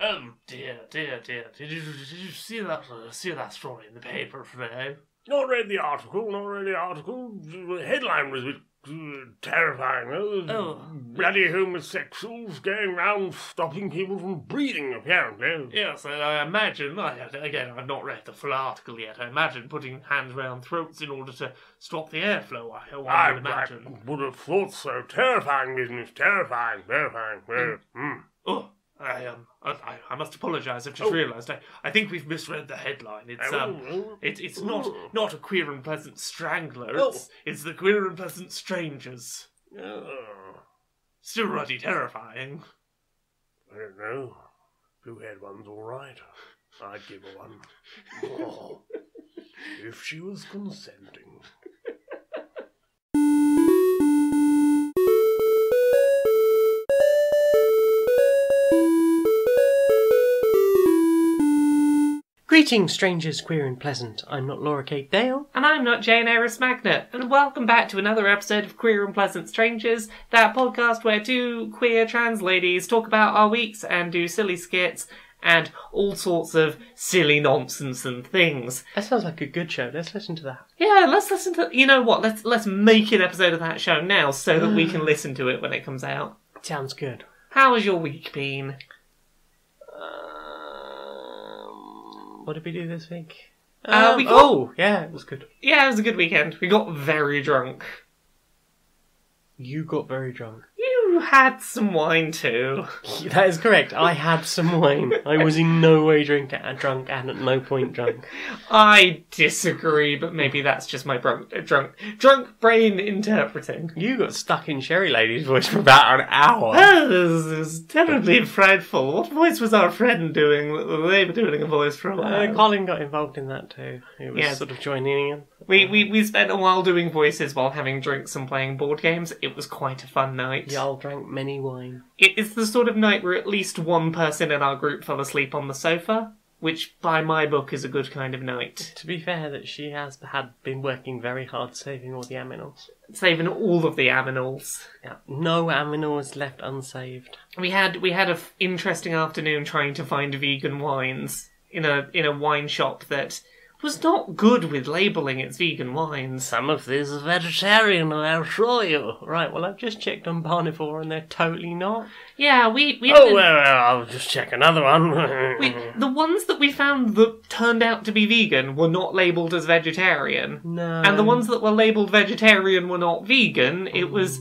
Oh dear. Did you see that story in the paper today? Not read the article. The headline was a bit terrifying. Oh. Bloody homosexuals going around stopping people from breathing, apparently. Yes, I imagine, again, I've not read the full article yet, I imagine putting hands around throats in order to stop the airflow, I would imagine. I would have thought so. Terrifying business, terrifying. Oh, I must apologise, I've just realised, I think we've misread the headline. It's not a queer and pleasant strangler, it's the queer and pleasant strangers. Still ruddy terrifying. I don't know. Blue-haired one's all right. I'd give her one. Oh, if she was consenting. Greetings, strangers, queer and pleasant. I'm not Laura Kate Dale. And I'm not Jane Aerith Magnet. And welcome back to another episode of Queer and Pleasant Strangers, that podcast where two queer trans ladies talk about our weeks and do silly skits and all sorts of silly nonsense and things. That sounds like a good show. Let's listen to that. Yeah, let's listen to... You know what? Let's make an episode of that show now so that we can listen to it when it comes out. Sounds good. How has your week been? What did we do this week? Yeah, it was good. Yeah, it was a good weekend. We got very drunk. You got very drunk. You had some wine too. That is correct. I had some wine. I was in no way drunk and at no point drunk. I disagree, but maybe that's just my drunk brain interpreting. You got stuck in Sherry Lady's voice for about an hour. Oh, this is terribly frightful. What voice was our friend doing? They were doing a voice for a while. Colin got involved in that too. He was sort of joining in. We spent a while doing voices while having drinks and playing board games. It was quite a fun night. Y'all drank many wine. It is the sort of night where at least one person in our group fell asleep on the sofa, which by my book is a good kind of night. To be fair, that she had been working very hard saving all the aminals. Saving all of the aminals. Yeah, no aminals left unsaved. We had an interesting afternoon trying to find vegan wines in a wine shop that was not good with labelling its vegan wines. Some of this is vegetarian, I'll show you. Right, well, I've just checked on Barnivore and they're totally not. Yeah, we well, I'll just check another one. The ones that we found that turned out to be vegan were not labelled as vegetarian. No. And the ones that were labelled vegetarian were not vegan. It was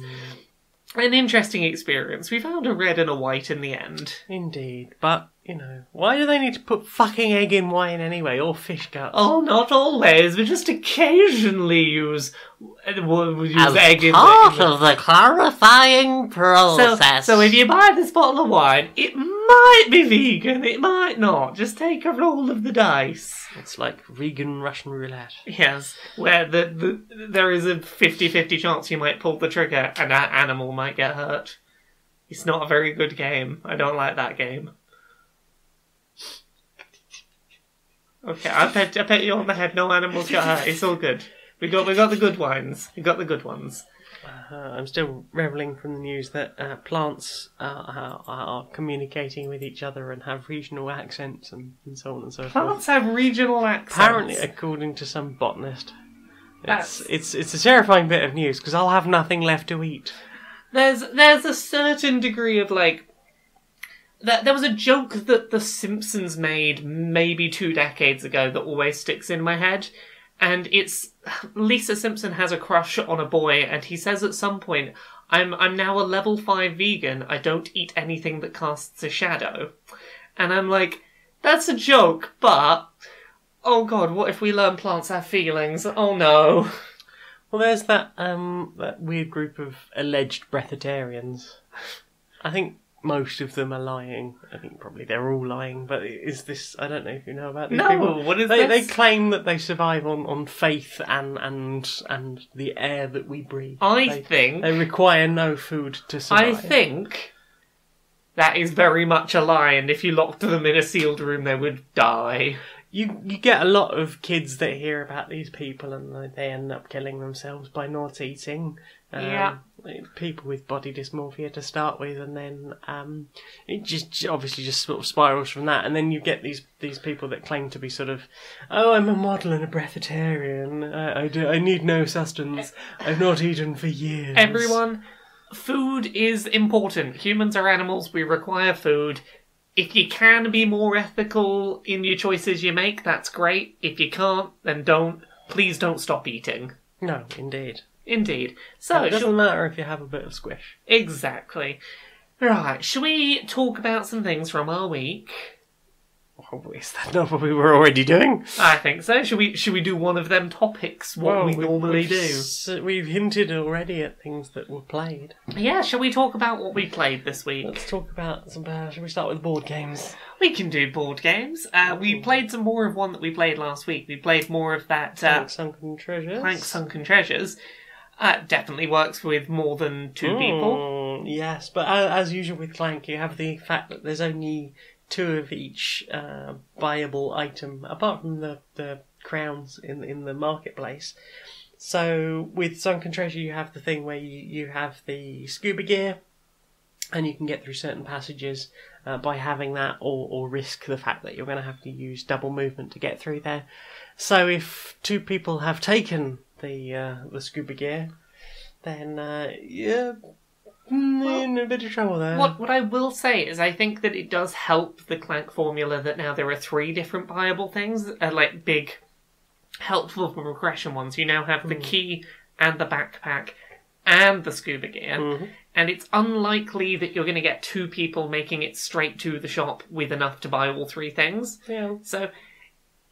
an interesting experience. We found a red and a white in the end. Indeed, but... You know, why do they need to put fucking egg in wine anyway, or fish guts? Oh, not always. We just occasionally use egg as part of the clarifying process. So if you buy this bottle of wine, it might be vegan, it might not. Just take a roll of the dice. It's like vegan Russian roulette. Yes, where there is a 50-50 chance you might pull the trigger and that animal might get hurt. It's not a very good game. I don't like that game. Okay, I pet you on the head. No animals got hurt. It's all good. We got the good wines. We got the good ones. I'm still revelling from the news that plants are communicating with each other and have regional accents and so on and so forth. Plants have regional accents. Apparently, according to some botanist, it's a terrifying bit of news because I'll have nothing left to eat. There's a certain degree of like. There was a joke that The Simpsons made maybe 2 decades ago that always sticks in my head. And it's Lisa Simpson has a crush on a boy and he says at some point, I'm now a level 5 vegan. I don't eat anything that casts a shadow. And I'm like, that's a joke, but... Oh god, what if we learn plants have feelings? Oh no. Well, there's that weird group of alleged breatharians. I think... most of them are lying. I think probably they're all lying, but is this... I don't know if you know about these people. What is this? They claim that they survive on faith and the air that we breathe. They require no food to survive. I think that is very much a lie, and if you locked them in a sealed room, they would die. You get a lot of kids that hear about these people and they end up killing themselves by not eating. Yeah. people with body dysmorphia to start with, and then it just obviously just sort of spirals from that, and then you get these people that claim to be sort of, oh, I'm a model and a breatharian. I need no sustenance. I've not eaten for years. Everyone, food is important. Humans are animals. We require food. If you can be more ethical in your choices you make, that's great. If you can't, then don't. Please don't stop eating. No, indeed. Indeed. So it doesn't matter if you have a bit of squish. Exactly. Right, shall we talk about some things from our week? Oh, is that not what we were already doing? I think so. Should we do one of them topics, we normally do? We've hinted already at things that were played. Yeah, shall we talk about what we played this week? Let's talk about some... shall we start with board games? We can do board games. We played some more of one that we played last week. We played more of that... Clank Sunken Treasures. Clank Sunken Treasures. Definitely works with more than two people. Yes, but as usual with Clank, you have the fact that there's only 2 of each buyable item, apart from the crowns in the marketplace. So with Sunken Treasure, you have the thing where you have the scuba gear, and you can get through certain passages by having that, or risk the fact that you're going to have to use double movement to get through there. So if 2 people have taken the scuba gear, then you're in a bit of trouble there. What I will say is I think that it does help the Clank formula that now there are 3 different buyable things, like big, helpful for progression ones. You now have the key and the backpack and the scuba gear, and it's unlikely that you're going to get 2 people making it straight to the shop with enough to buy all 3 things. Yeah. So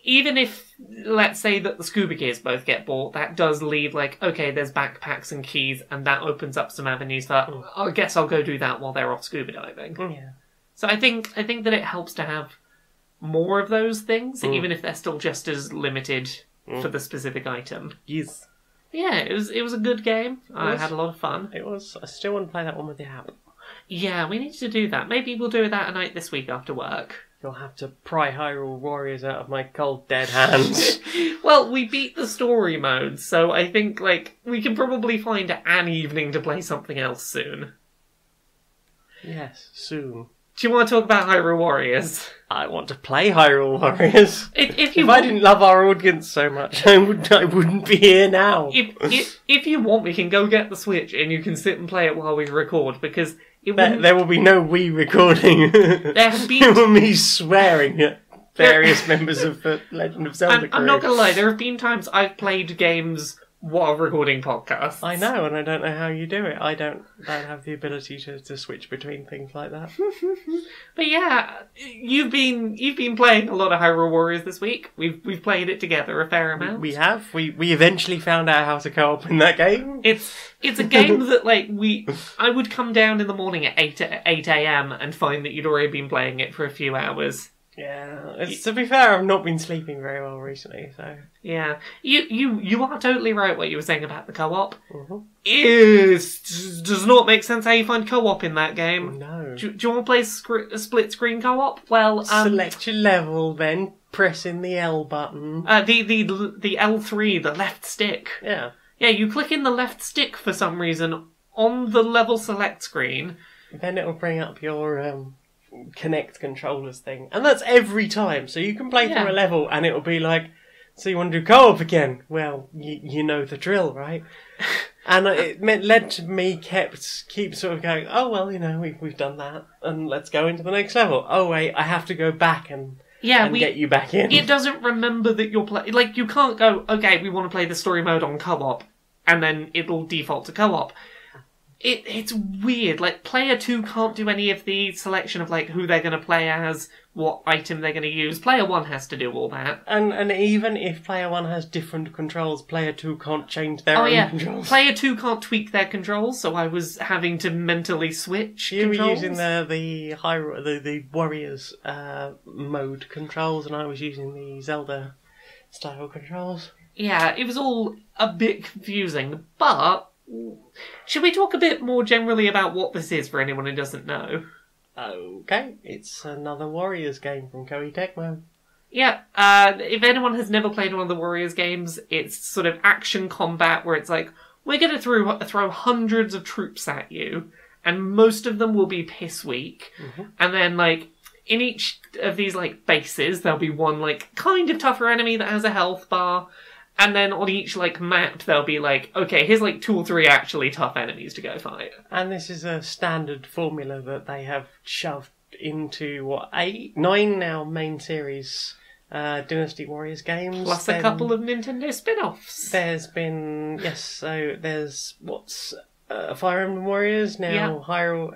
even if, let's say that the scuba gears both get bought, that does leave, okay, there's backpacks and keys, and that opens up some avenues for, I guess I'll go do that while they're off scuba diving. Yeah. So I think that it helps to have more of those things, even if they're still just as limited for the specific item. Yes. Yeah, it was a good game. I had a lot of fun. It was. I still want to play that one with the app. Yeah, we need to do that. Maybe we'll do that a night this week after work. You'll have to pry Hyrule Warriors out of my cold, dead hands. Well, we beat the story mode, so I think, we can probably find an evening to play something else soon. Yes, soon. Do you want to talk about Hyrule Warriors? I want to play Hyrule Warriors. If I didn't love our audience so much, I wouldn't be here now. If you want, we can go get the Switch and you can sit and play it while we record, because there will be no we recording. There have been... It will be me swearing at various members of the Legend of Zelda crew. I'm not going to lie, there have been times I've played games while recording podcasts. I know, and I don't know how you do it. I don't have the ability to switch between things like that. But yeah, you've been playing a lot of Hyrule Warriors this week. We've played it together a fair amount. We have. We eventually found out how to co-op in that game. It's a game that I would come down in the morning at 8 a.m. and find that you'd already been playing it for a few hours. Yeah, to be fair, I've not been sleeping very well recently, so... Yeah, you are totally right what you were saying about the co-op. Does not make sense how you find co-op in that game. No. Do you want to play a split-screen co-op? Well, select your level, then pressing the L button. The L3, the left stick. Yeah. Yeah, you click in the left stick for some reason on the level select screen. Then it'll bring up your... Connect controllers thing, and that's every time. So you can play through a level and it'll be like, so you want to do co-op again? Well, you know the drill, right? And it led to me keep sort of going, oh well, we've done that, and let's go into the next level. Oh wait, I have to go back and get you back in. It doesn't remember that you're playing. You can't go, okay, we want to play the story mode on co-op, and then it'll default to co-op. It's weird. Player 2 can't do any of the selection of, who they're going to play as, what item they're going to use. Player 1 has to do all that. And even if Player 1 has different controls, Player 2 can't change their own controls. Player 2 can't tweak their controls, so I was having to mentally switch controls. You were using the Warriors mode controls, and I was using the Zelda-style controls. Yeah, it was all a bit confusing, but... Should we talk a bit more generally about what this is for anyone who doesn't know? Okay, it's another Warriors game from Koei Tecmo. Yeah, if anyone has never played one of the Warriors games, it's sort of action combat where it's we're going to throw hundreds of troops at you, and most of them will be piss weak. And then, like, in each of these, like, bases, there'll be one, like, kind of tougher enemy that has a health bar. And then on each, like, map, there'll be, like, okay, here's, like, 2 or 3 actually tough enemies to go fight. And this is a standard formula that they have shoved into, 8, 9 now main series Dynasty Warriors games. Plus a couple of Nintendo spin-offs. There's been, so there's, Fire Emblem Warriors, now Hyrule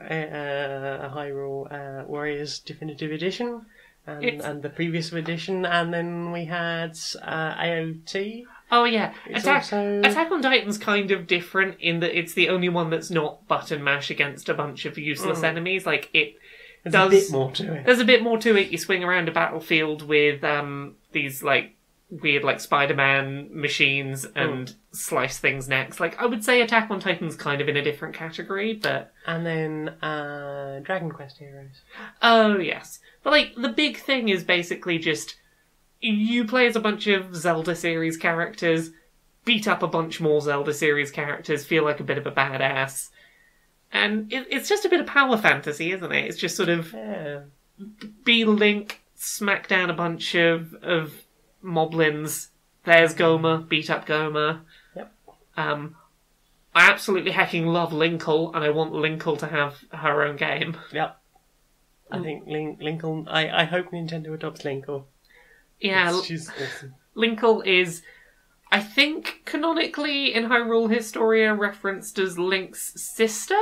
Warriors Definitive Edition. And the previous edition, and then we had AOT. Oh yeah, Attack on Titan's kind of different in that it's the only one that's not button mash against a bunch of useless enemies. Like there's a bit more to it. There's a bit more to it. You swing around a battlefield with these like weird like Spider-Man machines and slice things next. Like I would say Attack on Titan's kind of in a different category, but and then Dragon Quest Heroes. Oh yes. But, like, the big thing is basically just you play as a bunch of Zelda series characters, beat up a bunch more Zelda series characters, feel like a bit of a badass. And it's just a bit of power fantasy, isn't it? It's just sort of be Link, smack down a bunch of moblins. There's Goma, beat up Goma. Yep. I absolutely hecking love Linkle, and I want Linkle to have her own game. Yep. I think Linkle. I hope Nintendo adopts Linkle. Yeah, she's awesome. Linkle is, I think, canonically in Hyrule Historia referenced as Link's sister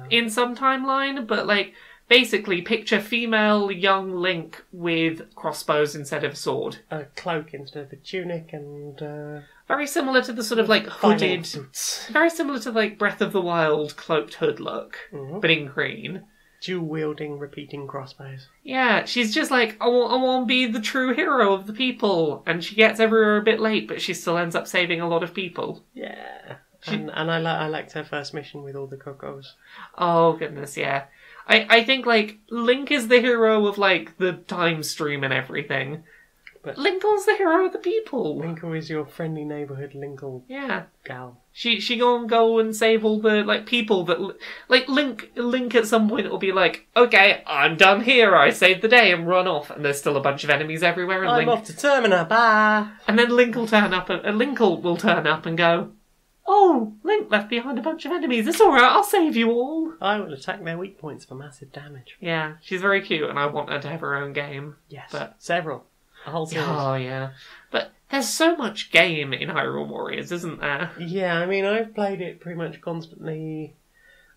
in some timeline, but like basically picture female young Link with crossbows instead of sword, a cloak instead of a tunic, and very similar to the sort of like hooded, very similar to like Breath of the Wild cloaked hood look, but in green. Dual-wielding, repeating crossbows. Yeah, she's just like, I want to be the true hero of the people. And she gets everywhere a bit late, but she still ends up saving a lot of people. Yeah. And I liked her first mission with all the cocos. Oh, goodness, yeah. I think, like, Link is the hero of, like, the time stream and everything. But Linkle's the hero of the people. Linkle is your friendly neighbourhood Linkle gal. She go and save all the like people that like Link at some point will be like, okay, I'm done here. I saved the day and run off, and there's still a bunch of enemies everywhere. And I'm off to Termina. Bye. And then Link will turn up, and Linkle will turn up and go, oh, Link left behind a bunch of enemies. It's all right. I'll save you all. I will attack their weak points for massive damage. Yeah, she's very cute, and I want her to have her own game. Yes, but several. A whole series. Oh, yeah. But there's so much game in Hyrule Warriors, isn't there? Yeah, I mean, I've played it pretty much constantly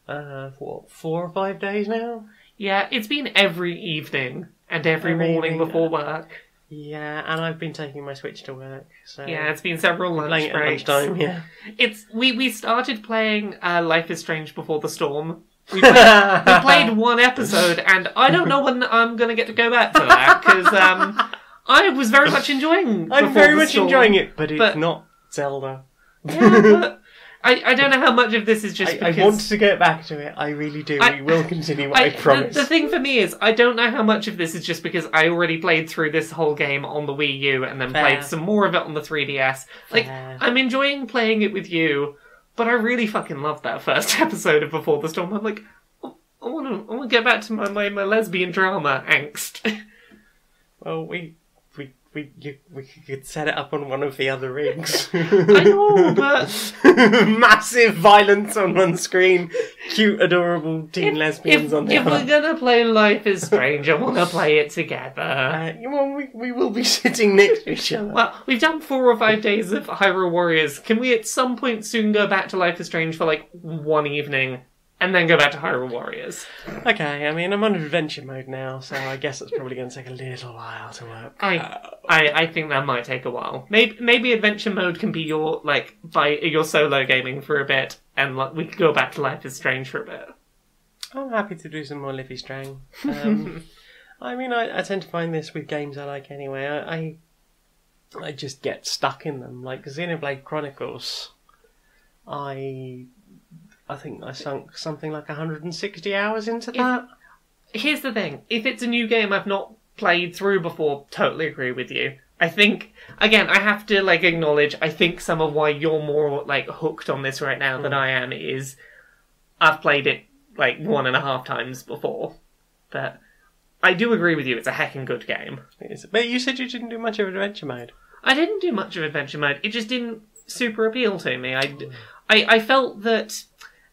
for 4 or 5 days now. Yeah, it's been every evening and every morning before work. Yeah, and I've been taking my Switch to work. So yeah, it's been several lunch breaks. Lunchtime, yeah. We started playing Life is Strange Before the Storm. We played 1 episode, and I don't know when I'm going to get to go back to that, because I was very much enjoying I'm very much enjoying it, but it's not Zelda. Yeah, but I don't know how much of this is just because... I want to get back to it. I really do. We will continue what I promise. The thing for me is, I don't know how much of this is just because I already played through this whole game on the Wii U and then played some more of it on the 3DS. Like, I'm enjoying playing it with you, but I really fucking loved that first episode of Before the Storm. I'm like, I want to get back to my lesbian drama angst. Well, we could set it up on one of the other rigs. I know, but... Massive violence on one screen. Cute, adorable teen lesbians on the other. If we're going to play Life is Strange, I want to play it together. We will be sitting next to each other. Well, we've done 4 or 5 days of Hyrule Warriors. Can we at some point soon go back to Life is Strange for, like, 1 evening? And then go back to Hyrule Warriors. Okay, I mean, I'm on adventure mode now, so I guess it's probably going to take a little while to work. I think that might take a while. Maybe adventure mode can be your solo gaming for a bit, and we could go back to Life is Strange for a bit. I'm happy to do some more Liffy Strang. I mean, I tend to find this with games I like anyway. I just get stuck in them. Like Xenoblade Chronicles, I think I sunk something like 160 hours into that. Here's the thing. If it's a new game I've not played through before, totally agree with you. I think, again, I have to, like, acknowledge, I think some of why you're more, like, hooked on this right now than I am is I've played it, like, 1.5 times before. But I do agree with you, it's a heckin' good game. But you said you didn't do much of adventure mode. I didn't do much of adventure mode. It just didn't super appeal to me. I felt that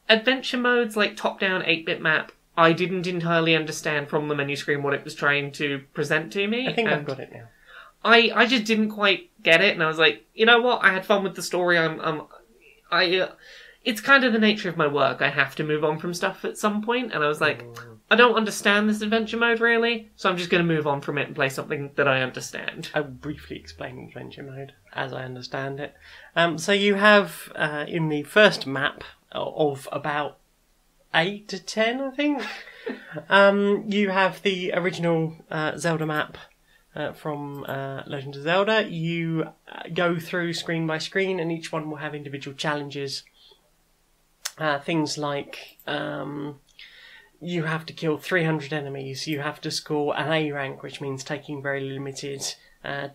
adventure modes, like top-down 8-bit map, I didn't entirely understand from the menu screen what it was trying to present to me. I think I've got it now. I just didn't quite get it, and I was like, you know what? I had fun with the story. It's kind of the nature of my work. I have to move on from stuff at some point, and I was like, I don't understand this adventure mode really, so I'm just going to move on from it and play something that I understand. I will briefly explain adventure mode as I understand it. So you have in the first map of about 8 to 10, I think. You have the original Zelda map from Legend of Zelda. You go through screen by screen, and each one will have individual challenges. Things like you have to kill 300 enemies, you have to score an A rank, which means taking very limited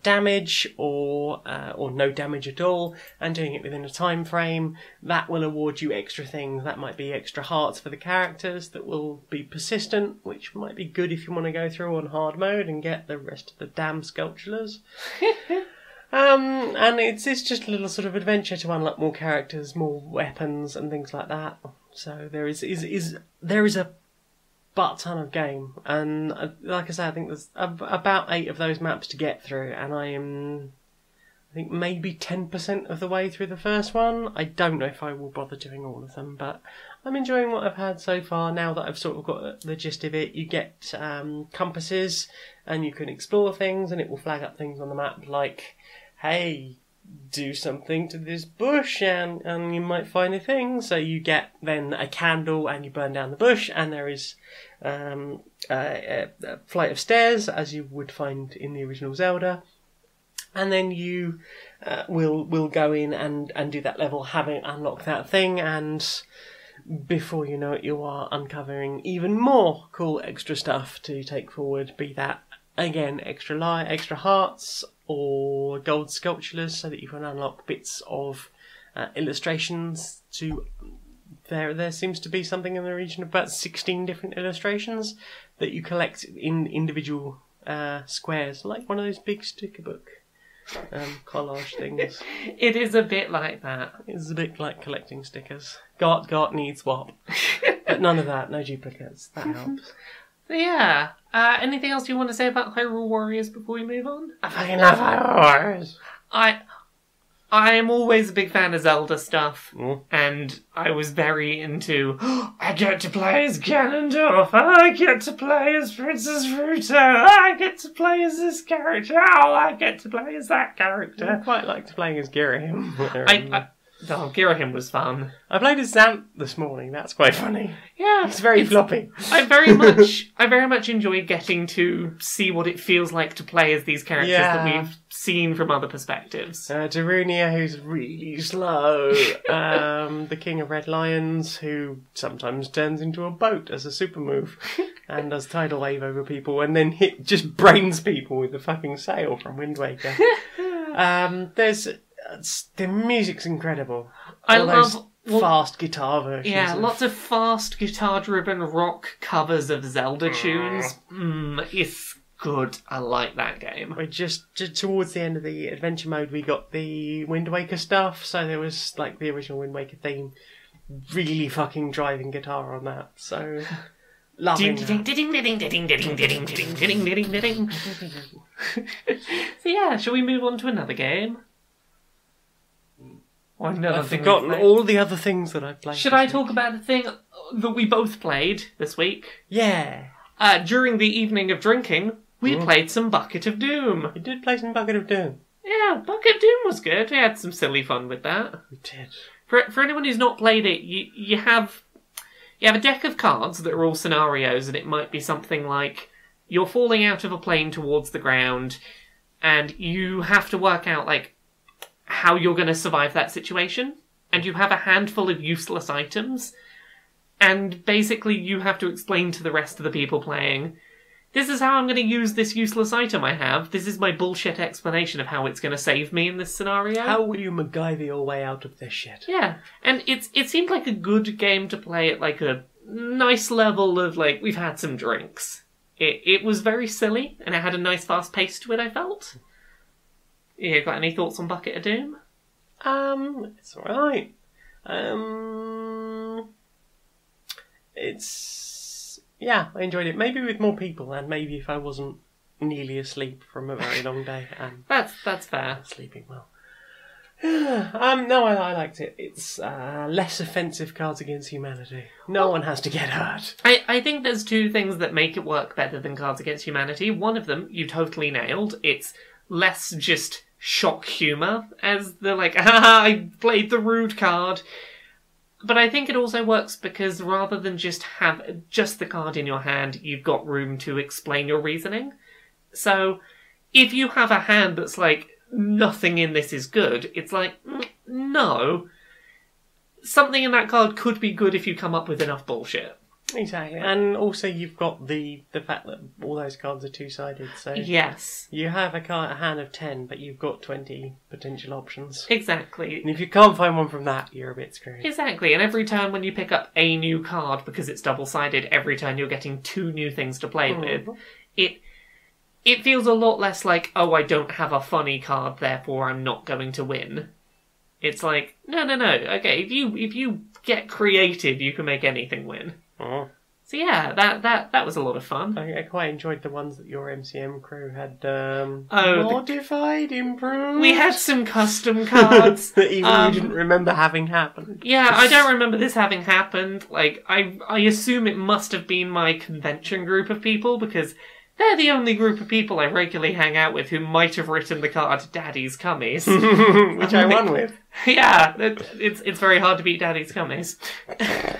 damage or no damage at all, and doing it within a time frame. That will award you extra things. That might be extra hearts for the characters that will be persistent, which might be good if you want to go through on hard mode and get the rest of the damn sculptures. And it's just a little sort of adventure to unlock more characters, more weapons, and things like that. So there is a butt ton of game, and like I say, I think there's about 8 of those maps to get through, and I think maybe 10% of the way through the first one. I don't know if I will bother doing all of them, but I'm enjoying what I've had so far. Now that I've sort of got the gist of it, you get compasses, and you can explore things, and it will flag up things on the map like, hey, do something to this bush and you might find a thing. So you get then a candle and you burn down the bush, and there is a flight of stairs as you would find in the original Zelda. And then you will go in and do that level, having unlocked that thing, and before you know it, you are uncovering even more cool extra stuff to take forward, be that, again, extra hearts or gold sculptures, so that you can unlock bits of illustrations to... There seems to be something in the region of about 16 different illustrations that you collect in individual squares, like one of those big sticker book collage things. It is a bit like that. It's a bit like collecting stickers. Got needs swap. But none of that, no duplicates. That helps. Yeah. Anything else you want to say about Hyrule Warriors before we move on? I fucking love Hyrule Warriors. I am always a big fan of Zelda stuff, and I was very into, I get to play as Ganondorf, I get to play as Princess Ruto, I get to play as this character, I get to play as that character. I quite liked playing as Girahim. Girahim was fun. I played as Zant this morning. That's quite funny. Yeah, it's very floppy. I very much enjoy getting to see what it feels like to play as these characters that we've seen from other perspectives. Darunia, who's really slow. The King of Red Lions, who sometimes turns into a boat as a super move and does tidal wave over people, and then just brains people with the fucking sail from Wind Waker. The music's incredible. I love fast guitar versions. Yeah, lots of fast guitar-driven rock covers of Zelda tunes. It's good. I like that game. We're just towards the end of the adventure mode, we got the Wind Waker stuff, so there was like the original Wind Waker theme, really fucking driving guitar on that. So loving that. So yeah, shall we move on to another game? I've forgotten all the other things that I've played. Should I talk about the thing that we both played this week? Yeah. During the evening of drinking, we played some Bucket of Doom. We did play some Bucket of Doom. Yeah, Bucket of Doom was good. We had some silly fun with that. We did. For anyone who's not played it, you have a deck of cards that are all scenarios, and it might be something like you're falling out of a plane towards the ground, and you have to work out like how you're going to survive that situation, and you have a handful of useless items, and basically you have to explain to the rest of the people playing, this is how I'm going to use this useless item I have. This is my bullshit explanation of how it's going to save me in this scenario. How will you MacGyver your way out of this shit? Yeah, and it seemed like a good game to play at like a nice level of like, we've had some drinks. It was very silly, and it had a nice fast pace to it, I felt. You got any thoughts on Bucket of Doom? It's alright. Yeah, I enjoyed it. Maybe with more people, and maybe if I wasn't nearly asleep from a very long day. And That's fair. sleeping well. No, I liked it. It's less offensive Cards Against Humanity. No one has to get hurt. I think there's two things that make it work better than Cards Against Humanity. One of them, you totally nailed. It's less just shock humour as the like, haha, I played the rude card. But I think it also works because rather than just have just the card in your hand, you've got room to explain your reasoning. So if you have a hand that's like, nothing in this is good, it's like, no. Something in that card could be good if you come up with enough bullshit. Exactly. And also you've got the fact that all those cards are two-sided, so Yes, you have a hand of 10, but you've got 20 potential options. exactly. And if you can't find one from that, you're a bit screwed. Exactly, and every turn when you pick up a new card, because it's double-sided, every turn you're getting 2 new things to play with. It feels a lot less like, oh, I don't have a funny card, therefore I'm not going to win. It's like, no, okay, if you get creative, you can make anything win. Oh. So yeah, that was a lot of fun. I quite enjoyed the ones that your MCM crew had the- modified, improved. We had some custom cards. that even you didn't remember having happened. Yeah, I don't remember this having happened. Like, I assume it must have been my convention group of people, because they're the only group of people I regularly hang out with who might have written the card Daddy's Cummies. Which I won with. Yeah, it's very hard to beat Daddy's Cummies.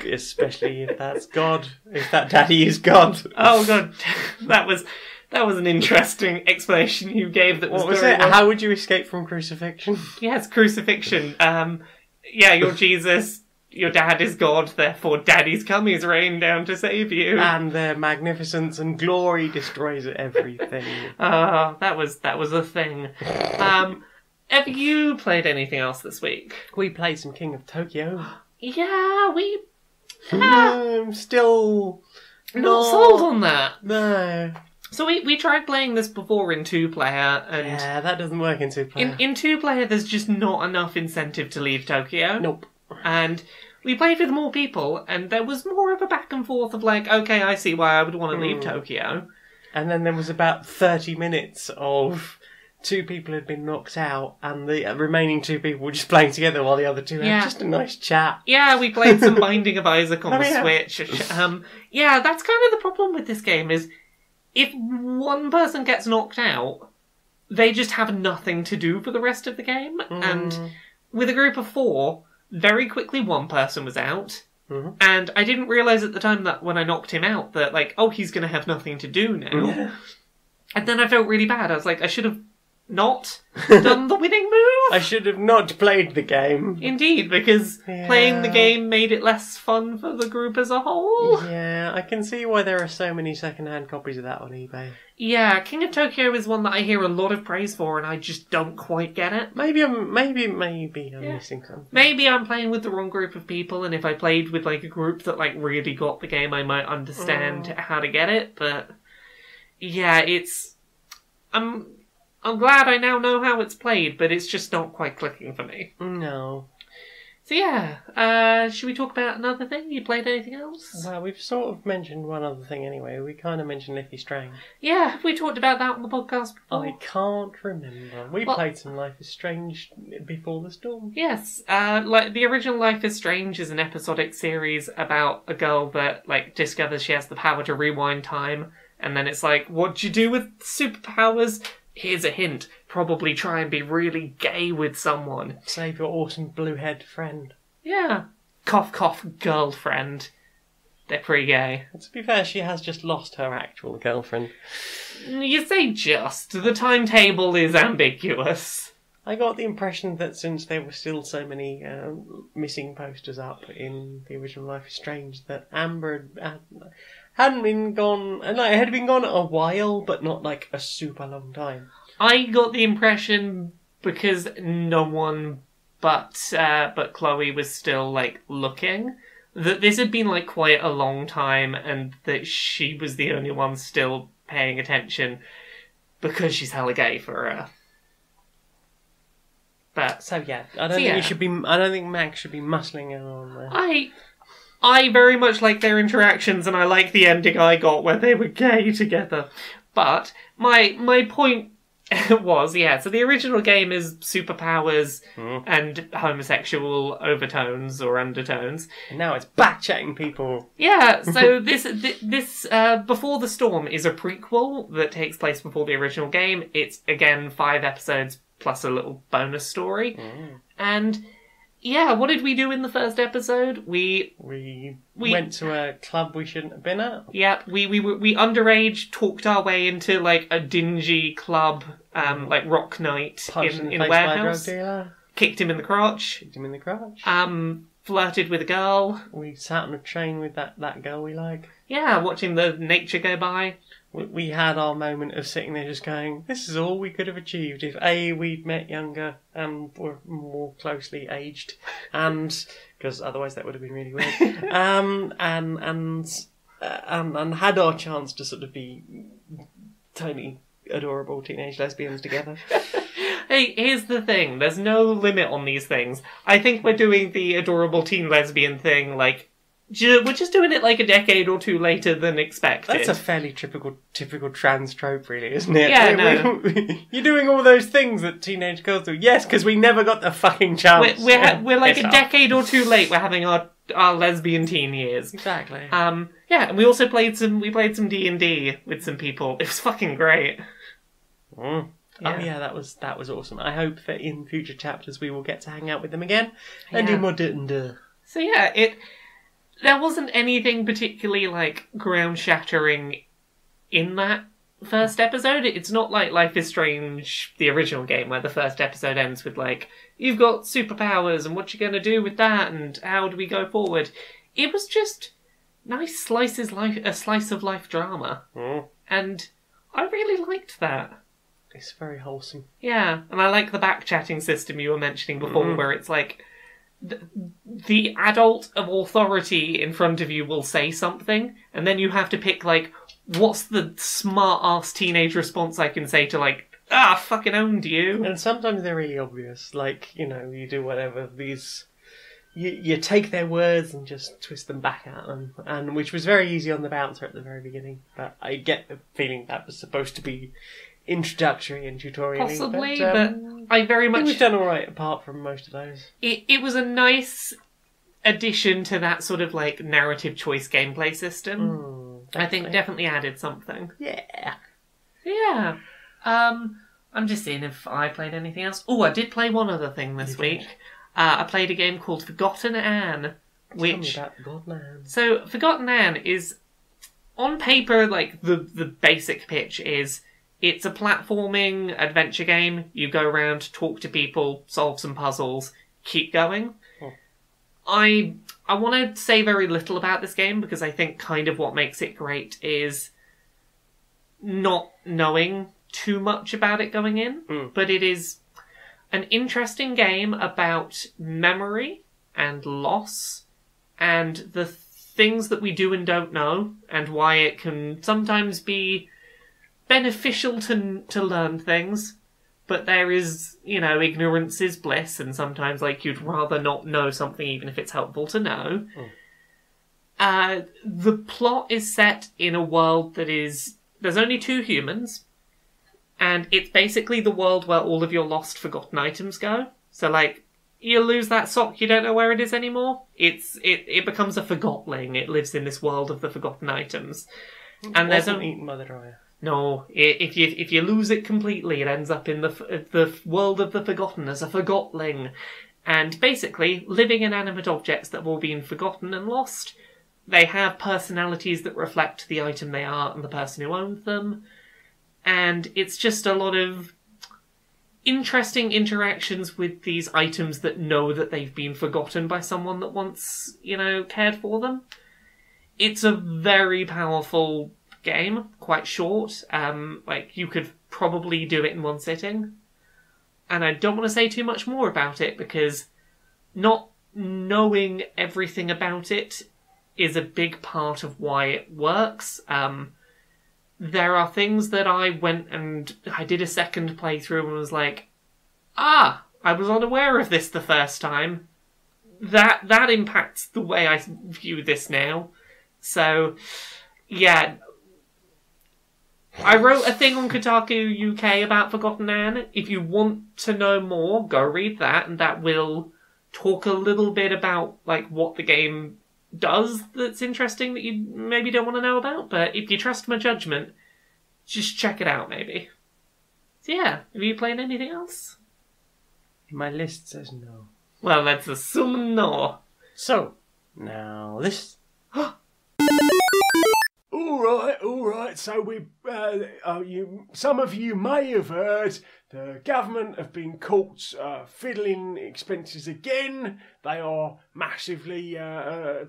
Especially if that's God. If that daddy is God. Oh god, that was an interesting explanation you gave. That was What was very it? well- How would you escape from crucifixion? Yes, crucifixion. Yeah, you're Jesus. Your dad is God, therefore Daddy's Cummies rain down to save you. And their magnificence and glory destroys everything. That was a thing. Have you played anything else this week? We played some King of Tokyo. Yeah, we I'm still not sold on that. No. So we tried playing this before in 2-player, and Yeah, that doesn't work in 2-player. in 2-player there's just not enough incentive to leave Tokyo. Nope. And we played with more people, and there was more of a back and forth of like, okay, I see why I would want to leave Tokyo. And then there was about 30 minutes of 2 people had been knocked out, and the remaining 2 people were just playing together while the other 2 Yeah. had just a nice chat. Yeah, we played some Binding of Isaac on Oh, the yeah. Switch. Yeah, that's kind of the problem with this game is if one person gets knocked out, they just have nothing to do for the rest of the game. And with a group of 4, very quickly one person was out. And I didn't realise at the time that when I knocked him out that, like, oh, he's going to have nothing to do now. Yeah. And then I felt really bad. I was like, I should have not done the winning move. I should have not played the game. Indeed, because playing the game made it less fun for the group as a whole. Yeah, I can see why there are so many second-hand copies of that on eBay. Yeah, King of Tokyo is one that I hear a lot of praise for, and I just don't quite get it. Maybe I'm missing something. Maybe I'm playing with the wrong group of people, and if I played with like a group that like really got the game, I might understand how to get it. But yeah, I'm glad I now know how it's played, but it's just not quite clicking for me. No. So yeah, should we talk about another thing? You played anything else? Well, we've sort of mentioned one other thing anyway. We kind of mentioned Liffey Strange. Yeah, have we talked about that on the podcast before? I can't remember. We played some Life is Strange before the storm. Yes, like the original Life is Strange is an episodic series about a girl that like discovers she has the power to rewind time, and then it's like, what do you do with superpowers? Here's a hint. Probably try and be really gay with someone. Save your awesome blue-haired friend. Yeah. Cough, cough, girlfriend. They're pretty gay. To be fair, she has just lost her actual girlfriend. You say just. The timetable is ambiguous. I got the impression that since there were still so many missing posters up in the original Life is Strange, that Amber hadn't been gone, and like, it had been gone a while, but not like a super long time. I got the impression, because no one but Chloe was still like looking, that this had been like quite a long time, and that she was the only one still paying attention because she's hella gay for her. But So yeah, I don't think you should be. I don't think Max should be muscling her on there. I very much like their interactions, and I like the ending I got where they were gay together. But my point was, so the original game is superpowers and homosexual overtones or undertones. And now it's back-chatting people. Yeah, so this Before the Storm is a prequel that takes place before the original game. It's, again, 5 episodes plus a little bonus story. And... yeah, what did we do in the first episode? We went to a club we shouldn't have been at. Yeah, we underage talked our way into like a dingy club, like rock night in a warehouse. Kicked him in the crotch. Flirted with a girl. We sat on a train with that girl we like. Yeah, watching the nature go by. We had our moment of sitting there just going, this is all we could have achieved if A, we'd met younger and were more closely aged, and because otherwise that would have been really weird, and had our chance to sort of be tiny, adorable teenage lesbians together. Hey, here's the thing, there's no limit on these things. I think we're doing the adorable teen lesbian thing, like, we're just doing it like a decade or two later than expected. That's a fairly typical trans trope, really, isn't it? Yeah, no. You're doing all those things that teenage girls do. Yes, because we never got the fucking chance. We're like a decade or two late. We're having our lesbian teen years. Exactly. Yeah, and we also played some D&D with some people. It was fucking great. Yeah. Oh yeah, that was awesome. I hope that in future chapters we will get to hang out with them again and do more D&D. So yeah, there wasn't anything particularly, like, ground-shattering in that first episode. It's not like Life is Strange, the original game, where the first episode ends with, like, you've got superpowers, and what you gonna do with that, and how do we go forward? It was just nice slice of life drama. And I really liked that. It's very wholesome. Yeah, and I like the back-chatting system you were mentioning before, where it's like... the adult of authority in front of you will say something, and then you have to pick, like, what's the smart-ass teenage response I can say to, like, fucking owned you. And sometimes they're really obvious. Like, you do whatever. You take their words and just twist them back at them, and which was very easy on the bouncer at the very beginning. But I get the feeling that was supposed to be introductory and tutorial. Possibly, but I very much... we've done alright apart from most of those. It was a nice addition to that sort of, like, narrative choice gameplay system. I think definitely added something. Yeah. Yeah. I'm just seeing if I played anything else. Oh, I did play one other thing this week. I played a game called Forgotten Anne. Tell me about Forgotten Anne. So, Forgotten Anne is, on paper, like, the basic pitch is... it's a platforming adventure game. You go around, talk to people, solve some puzzles, keep going. I want to say very little about this game because I think kind of what makes it great is not knowing too much about it going in. But it is an interesting game about memory and loss and the things that we do and don't know and why it can sometimes be... beneficial to learn things, but there is, ignorance is bliss, and sometimes, like, you'd rather not know something even if it's helpful to know. The plot is set in a world that is... there's only 2 humans, and it's basically the world where all of your lost, forgotten items go. So, like, you lose that sock, you don't know where it is anymore. It becomes a forgotling. It lives in this world of the forgotten items. And there's eaten by the dryer. No, if you lose it completely, it ends up in the world of the forgotten as a forgotling. And basically, living inanimate objects that have all been forgotten and lost, they have personalities that reflect the item they are and the person who owns them. And it's just a lot of interesting interactions with these items that know that they've been forgotten by someone that once, cared for them. It's a very powerful game, quite short. Like, you could probably do it in one sitting. And I don't want to say too much more about it, because not knowing everything about it is a big part of why it works. There are things that I went and I did a second playthrough and was like, I was unaware of this the first time. That impacts the way I view this now. So, yeah. I wrote a thing on Kotaku UK about Forgotten Anne. If you want to know more, go read that, and that will talk a little bit about like what the game does that's interesting that you maybe don't want to know about. But if you trust my judgment, just check it out, maybe. So yeah, have you played anything else? My list says no. Well, let's assume no. So, now this. All right. So some of you may have heard the government have been caught fiddling expenses again. They are massively hurting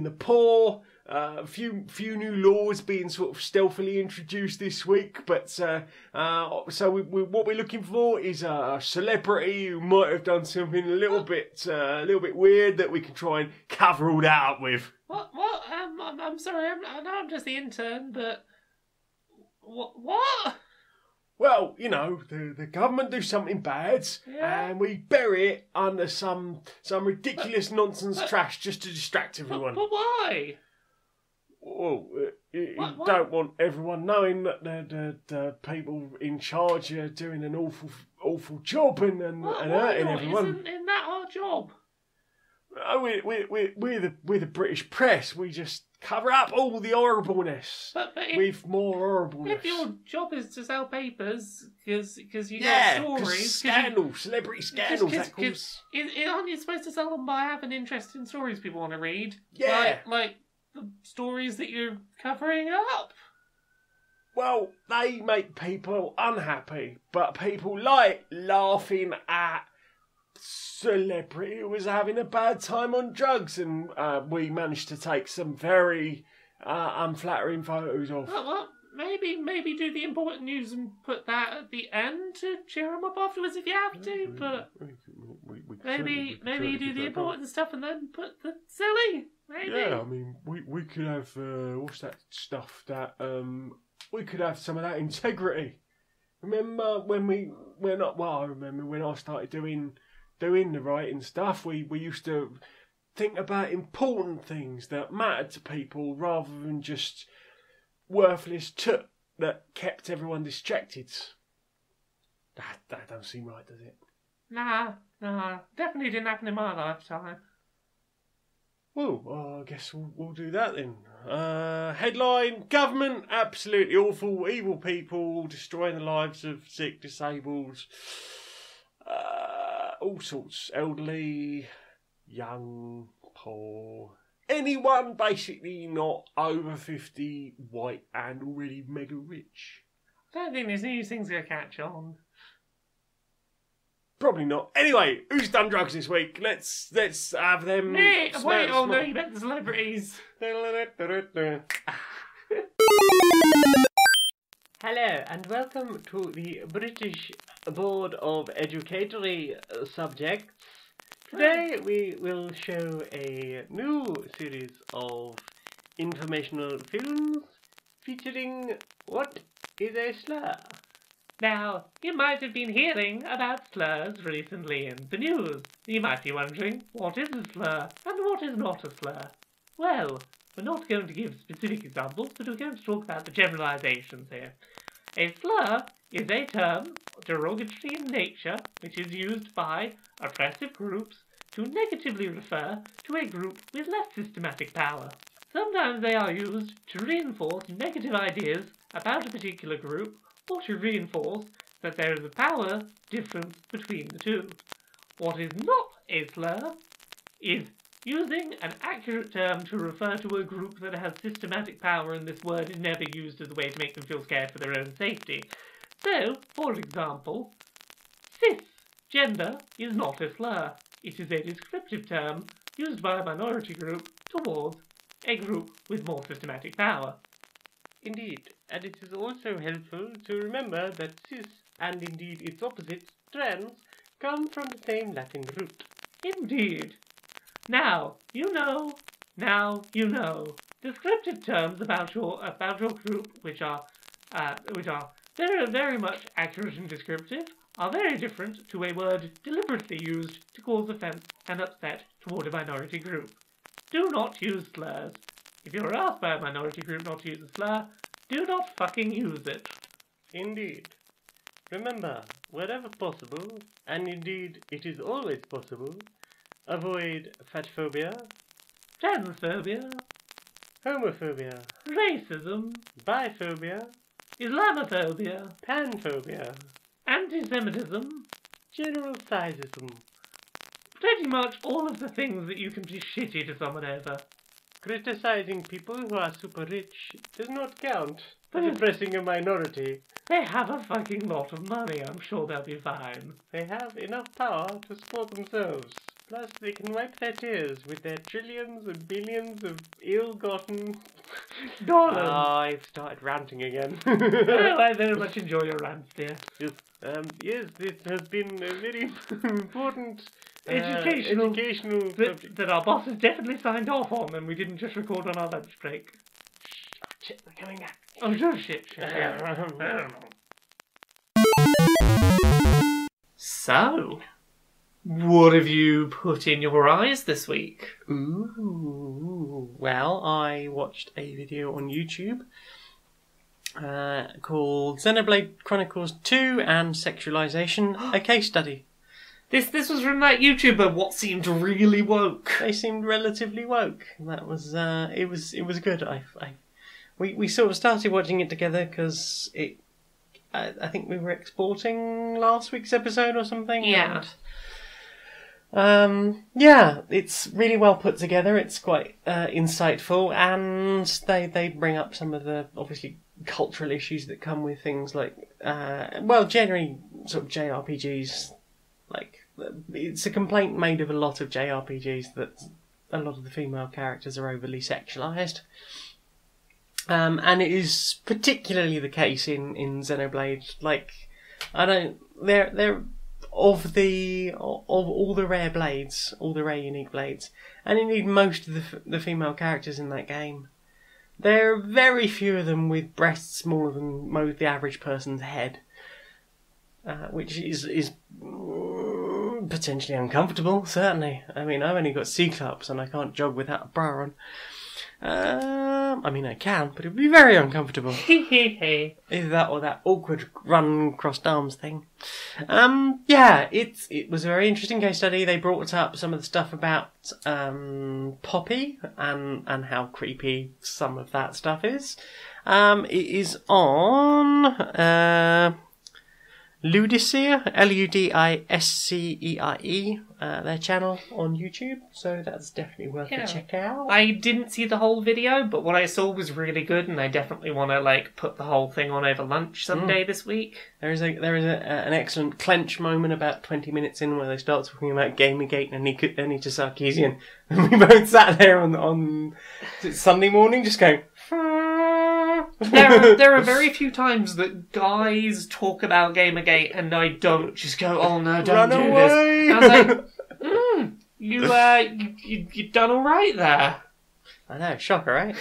the poor. A few new laws being sort of stealthily introduced this week, but so what we're looking for is a celebrity who might have done something a little bit weird that we can try and cover all that up with. What? I'm sorry. I know I'm just the intern, but what? Well, you know, the government do something bad, and we bury it under some ridiculous nonsense trash just to distract everyone. But why? Well, you What? don't want everyone knowing that the people in charge are doing an awful job and hurting everyone. Isn't that our job? We're the British press. We just cover up all the horribleness But with more horribleness. if your job is to sell papers, because you get stories, celebrity scandals. aren't you supposed to sell them by having interesting stories people want to read? Yeah. Like the stories that you're covering up. Well, they make people unhappy, but people like laughing at celebrity who was having a bad time on drugs, and we managed to take some very unflattering photos of. Well, maybe do the important news and put that at the end to cheer them up afterwards if you have to. But maybe you do the important stuff and then put the silly. Maybe. Yeah, I mean, we could have what's that stuff that we could have some of that integrity. Remember I remember when I started doing the writing stuff, we used to think about important things that mattered to people rather than just worthless toot that kept everyone distracted. That don't seem right, does it? Nah, definitely didn't happen in my lifetime. Well, I guess we'll do that then. Headline: Government absolutely awful, evil people destroying the lives of sick, disabled, all sorts, elderly, young, poor, anyone basically not over 50, white and already mega rich. I don't think these things are going to catch on. Probably not. Anyway, who's done drugs this week? Let's have them. Me? Wait, no, you meant the celebrities. Hello and welcome to the British Board of Educatory Subjects. Today we will show a new series of informational films featuring What is a Slur? Now, you might have been hearing about slurs recently in the news. You might be wondering, what is a slur and what is not a slur? Well, we're not going to give specific examples, but we're going to talk about the generalizations here. A slur is a term, derogatory in nature, which is used by oppressive groups to negatively refer to a group with less systematic power. Sometimes they are used to reinforce negative ideas about a particular group, or to reinforce that there is a power difference between the two. What is not a slur is using an accurate term to refer to a group that has systematic power, and this word is never used as a way to make them feel scared for their own safety. So, for example, cisgender is not a slur. It is a descriptive term used by a minority group towards a group with more systematic power. Indeed, and it is also helpful to remember that cis, and indeed its opposite, trans, come from the same Latin root. Indeed. Now you know. Now you know. Descriptive terms about your group, which are very, very much accurate and descriptive, are very different to a word deliberately used to cause offence and upset toward a minority group. Do not use slurs. If you're asked by a minority group not to use a slur, do not fucking use it. Indeed. Remember, wherever possible, and indeed it is always possible, avoid fatphobia, Transphobia, homophobia, racism, biphobia, Islamophobia, panphobia, anti-Semitism, general sizeism, pretty much all of the things that you can be shitty to someone over. criticizing people who are super rich does not count as oppressing a minority. They have a fucking lot of money, I'm sure they'll be fine. They have enough power to support themselves. Plus, they can wipe their tears with their trillions and billions of ill-gotten dollars. I've started ranting again. Oh, I very much enjoy your rants, dear. Yes, this has been a very important Educational subject. that our bosses definitely signed off on, and we didn't just record on our lunch break. Shit, they're coming back. Oh, shit. So, what have you put in your eyes this week? Ooh, well, I watched a video on YouTube called Xenoblade Chronicles 2 and Sexualization, a case study. This was from that YouTuber, what seemed really woke. They seemed relatively woke. That was it was good. We sort of started watching it together because I think we were exporting last week's episode or something. Yeah. And, yeah, it's really well put together. It's quite insightful, and they bring up some of the obviously cultural issues that come with things like generally sort of JRPGs. Like, it's a complaint made of a lot of JRPGs that a lot of the female characters are overly sexualized. And it is particularly the case in Xenoblade. Like, they're of all the rare blades, all the rare unique blades, and indeed most of the female characters in that game, there are very few of them with breasts smaller than the average person's head, which is potentially uncomfortable, certainly. I mean, I've only got C-cups and I can't jog without a bra on. I mean, I can, but it'd be very uncomfortable. Either that or that awkward run crossed arms thing. Yeah, it was a very interesting case study. They brought up some of the stuff about Poppy and how creepy some of that stuff is. It is on Ludiscere, Ludiscere, their channel on YouTube, so that's definitely worth a check out. I didn't see the whole video, but what I saw was really good, and I definitely want to put the whole thing on over lunch someday this week. There is an excellent clench moment about 20 minutes in where they start talking about Gamergate and Anita Sarkeesian, and we both sat there on Sunday morning just going. There are very few times that guys talk about Gamergate and I don't just go, oh no, don't Run do away. this. And I was like, you done alright there. I know, shocker, right?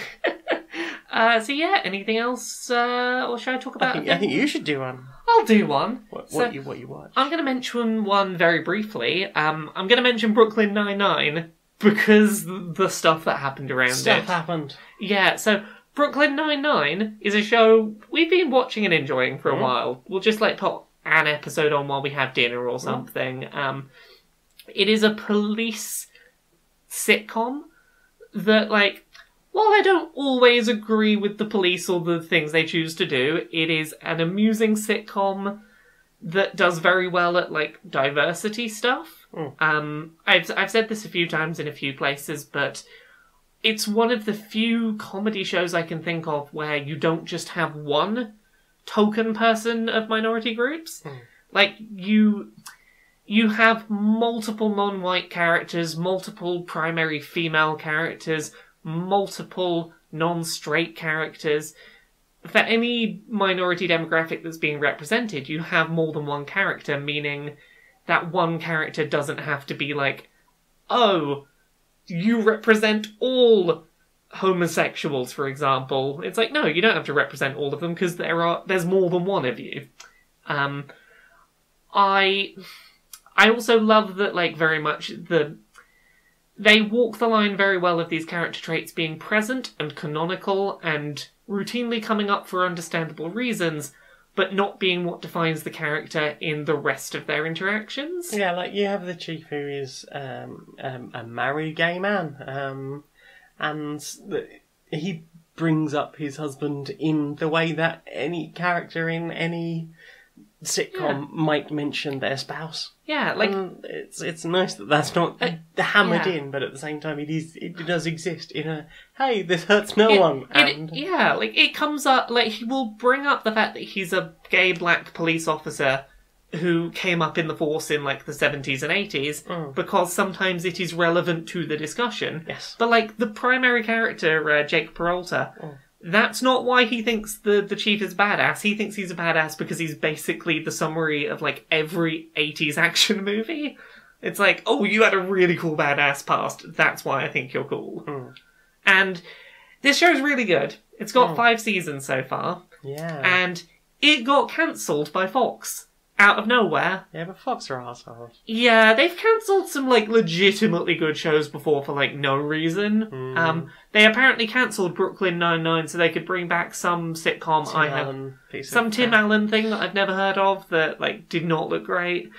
So yeah, anything else, or should I talk about I think you should do one. I'll do one. What you watch? I'm going to mention one very briefly. I'm going to mention Brooklyn Nine-Nine because the stuff that happened around it. Stuff happened. Yeah, so Brooklyn Nine-Nine is a show we've been watching and enjoying for a while. We'll just put an episode on while we have dinner or something. It is a police sitcom that, while I don't always agree with the police or the things they choose to do, it is an amusing sitcom that does very well at, diversity stuff. I've said this a few times in a few places, but it's one of the few comedy shows I can think of where you don't just have one token person of minority groups. You have multiple non-white characters, multiple primary female characters, multiple non-straight characters. For any minority demographic that's being represented, you have more than one character, meaning that one character doesn't have to be like, oh, you represent all homosexuals, for example. It's like, no, you don't have to represent all of them because there's more than one of you. I also love that, like, very much they walk the line very well of these character traits being present and canonical and routinely coming up for understandable reasons, but not being what defines the character in the rest of their interactions. Yeah, like you have the chief who is a married gay man, and he brings up his husband in the way that any character in any sitcom might mention their spouse. Yeah, like it's nice that that's not hammered in, but at the same time it does exist in a hey, this hurts no one. Like it comes up, like he will bring up the fact that he's a gay black police officer who came up in the force in like the 70s and 80s because sometimes it is relevant to the discussion. Yes. But like the primary character, Jake Peralta, that's not why he thinks the chief is badass. He thinks he's a badass because he's basically the summary of like every 80s action movie. It's like, oh, you had a really cool badass past. That's why I think you're cool. And this show's really good. It's got 5 seasons so far. Yeah. And it got cancelled by Fox. Out of nowhere. Yeah, but Fox are assholes. Yeah, they've cancelled some, like, legitimately good shows before for, like, no reason. They apparently cancelled Brooklyn Nine-Nine so they could bring back some sitcom Tim Allen thing that I've never heard of that, like, did not look great.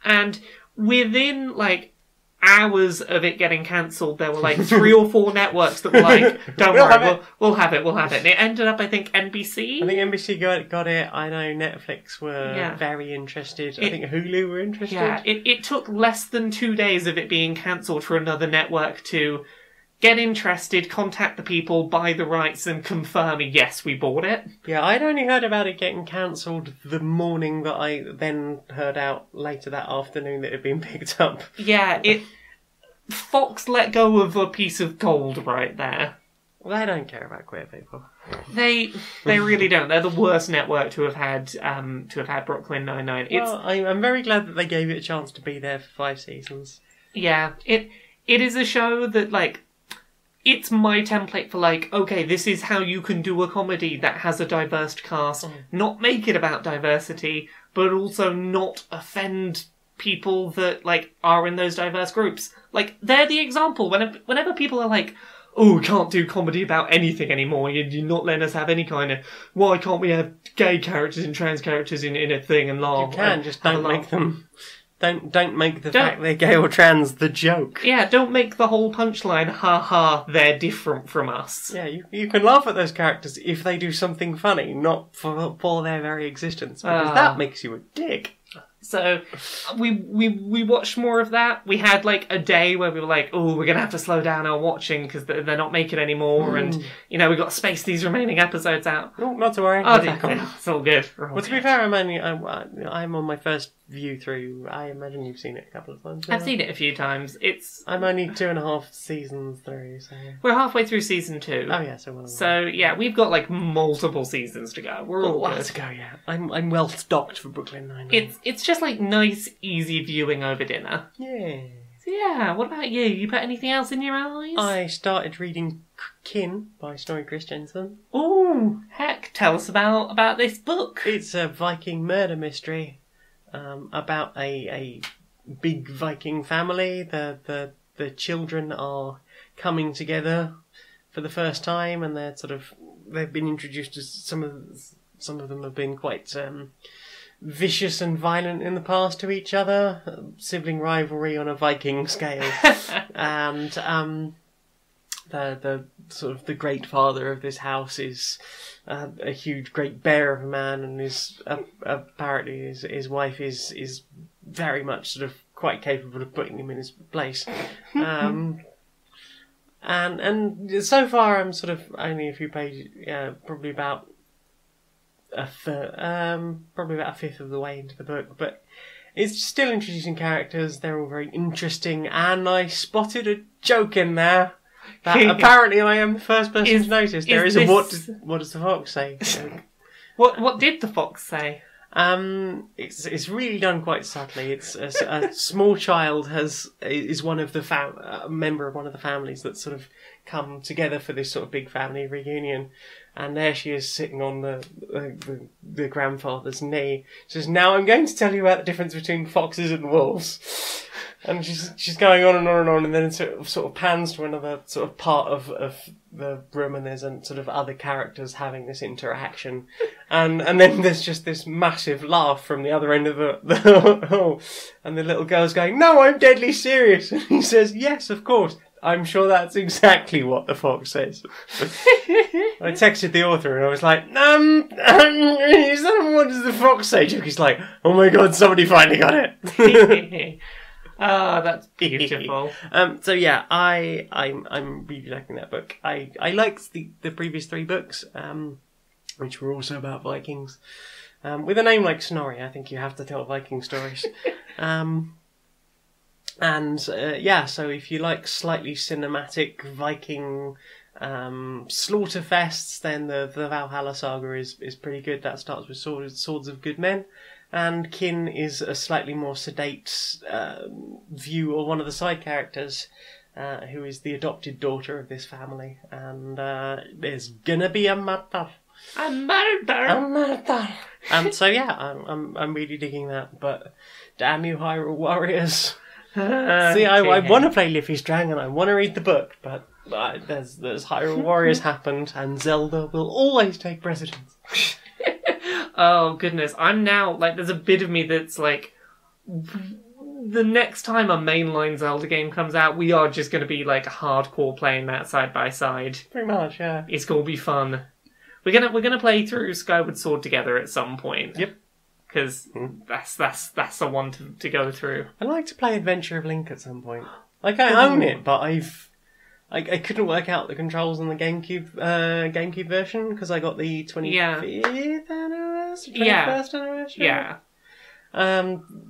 And within, like, hours of it getting cancelled, there were, like, 3 or 4 networks that were like, don't worry, we'll have it. And it ended up, I think, NBC? I think NBC got it. I know Netflix were very interested. I think Hulu were interested. Yeah, it took less than 2 days of it being cancelled for another network to get interested, contact the people, buy the rights, and confirm, yes, we bought it. Yeah, I'd only heard about it getting cancelled the morning that I then heard out later that afternoon that it had been picked up. Yeah, Fox let go of a piece of gold right there. Well, they don't care about queer people. They really don't. They're the worst network to have had Brooklyn Nine-Nine. Well, I'm very glad that they gave it a chance to be there for 5 seasons. Yeah, it is a show that, like, it's my template for, like, okay, this is how you can do a comedy that has a diverse cast, not make it about diversity, but also not offend people that, like, are in those diverse groups. Like, they're the example. Whenever people are like, oh, we can't do comedy about anything anymore, you're not letting us have any kind of, why can't we have gay characters and trans characters in a thing and laugh? You can, just don't make them... Don't make the fact they're gay or trans the joke. Yeah, don't make the whole punchline, ha, they're different from us. Yeah, you can laugh at those characters if they do something funny, not for their very existence, because that makes you a dick. So, we watched more of that. We had, like, a day where we were like, oh, we're going to have to slow down our watching because they're not making any more, and, you know, we've got to space these remaining episodes out. Oh, not to worry. Oh, it's all good. Well, to be fair, I'm on my first view through. I imagine you've seen it a couple of times. I've seen it a few times. I'm only 2.5 seasons through, so... We're halfway through season 2. Oh, yeah, so yeah, we've got, like, multiple seasons to go. We're all good. To go, yeah. I'm well stocked for Brooklyn Nine-Nine. It's just, like, nice, easy viewing over dinner. Yeah. So, yeah, what about you? You put anything else in your eyes? I started reading Kin by Snorri Christensen. Oh, heck, tell us about this book. It's a Viking murder mystery about a big Viking family. The children are coming together for the first time, and they've been introduced as some of them have been quite vicious and violent in the past to each other, sibling rivalry on a Viking scale, and the great father of this house is a huge great bear of a man, and apparently his wife is very much sort of quite capable of putting him in his place. And so far I'm sort of only a few pages, probably about a fifth of the way into the book, but it's still introducing characters. They're all very interesting, and I spotted a joke in there that apparently I am the first person to notice. There is a this- what does the fox say? What did the fox say? It's really done quite subtly. It's a small child is one of the a member of one of the families that sort of come together for this sort of big family reunion, and there she is sitting on the grandfather's knee. She says, "Now I'm going to tell you about the difference between foxes and wolves." And she's going on and on and on, and then it sort of pans to another sort of part of the room, and there's sort of other characters having this interaction, and then there's just this massive laugh from the other end of the hall, and the little girl's going, "No, I'm deadly serious," and he says, "Yes, of course. I'm sure that's exactly what the fox says." I texted the author and I was like, is that what does the fox say? He's like, "Oh my god, somebody finally got it." Oh, that's beautiful. So yeah, I'm really liking that book. I liked the previous 3 books, which were also about Vikings. With a name like Snorri, I think you have to tell Viking stories. So if you like slightly cinematic Viking slaughterfests, then the Valhalla saga is pretty good. That starts with Swords of Good Men. And Kin is a slightly more sedate view of one of the side characters, who is the adopted daughter of this family. And there's gonna be a murder. A murder. So yeah, I'm really digging that. But damn you, Hyrule Warriors! See, I want to play Liffey Strang and I want to read the book, but there's Hyrule Warriors happened, and Zelda will always take precedence. Oh goodness, I'm now like, there's a bit of me that's like, the next time a mainline Zelda game comes out, we are just going to be like hardcore playing that side by side. Pretty much, yeah. It's going to be fun. We're gonna play through Skyward Sword together at some point. Yep. Because that's a one to go through. I'd like to play Adventure of Link at some point. Like, I own it, but I couldn't work out the controls on the GameCube version because I got the 25th anniversary, 21st anniversary. Yeah.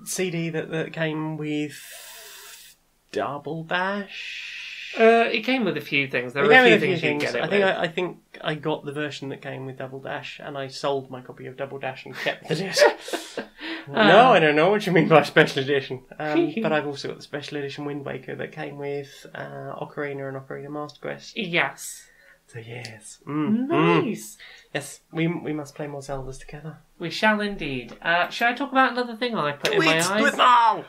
CD that came with Double Dash. It came with a few things. There were a few things you can get it with. I think I got the version that came with Double Dash, and I sold my copy of Double Dash and kept the disc. No, I don't know what you mean by special edition. But I've also got the special edition Wind Waker that came with Ocarina and Ocarina Master Quest. Yes. So yes. Nice. Yes, we must play more Zeldas together. We shall indeed. Shall I talk about another thing I put in my eyes? Do it now!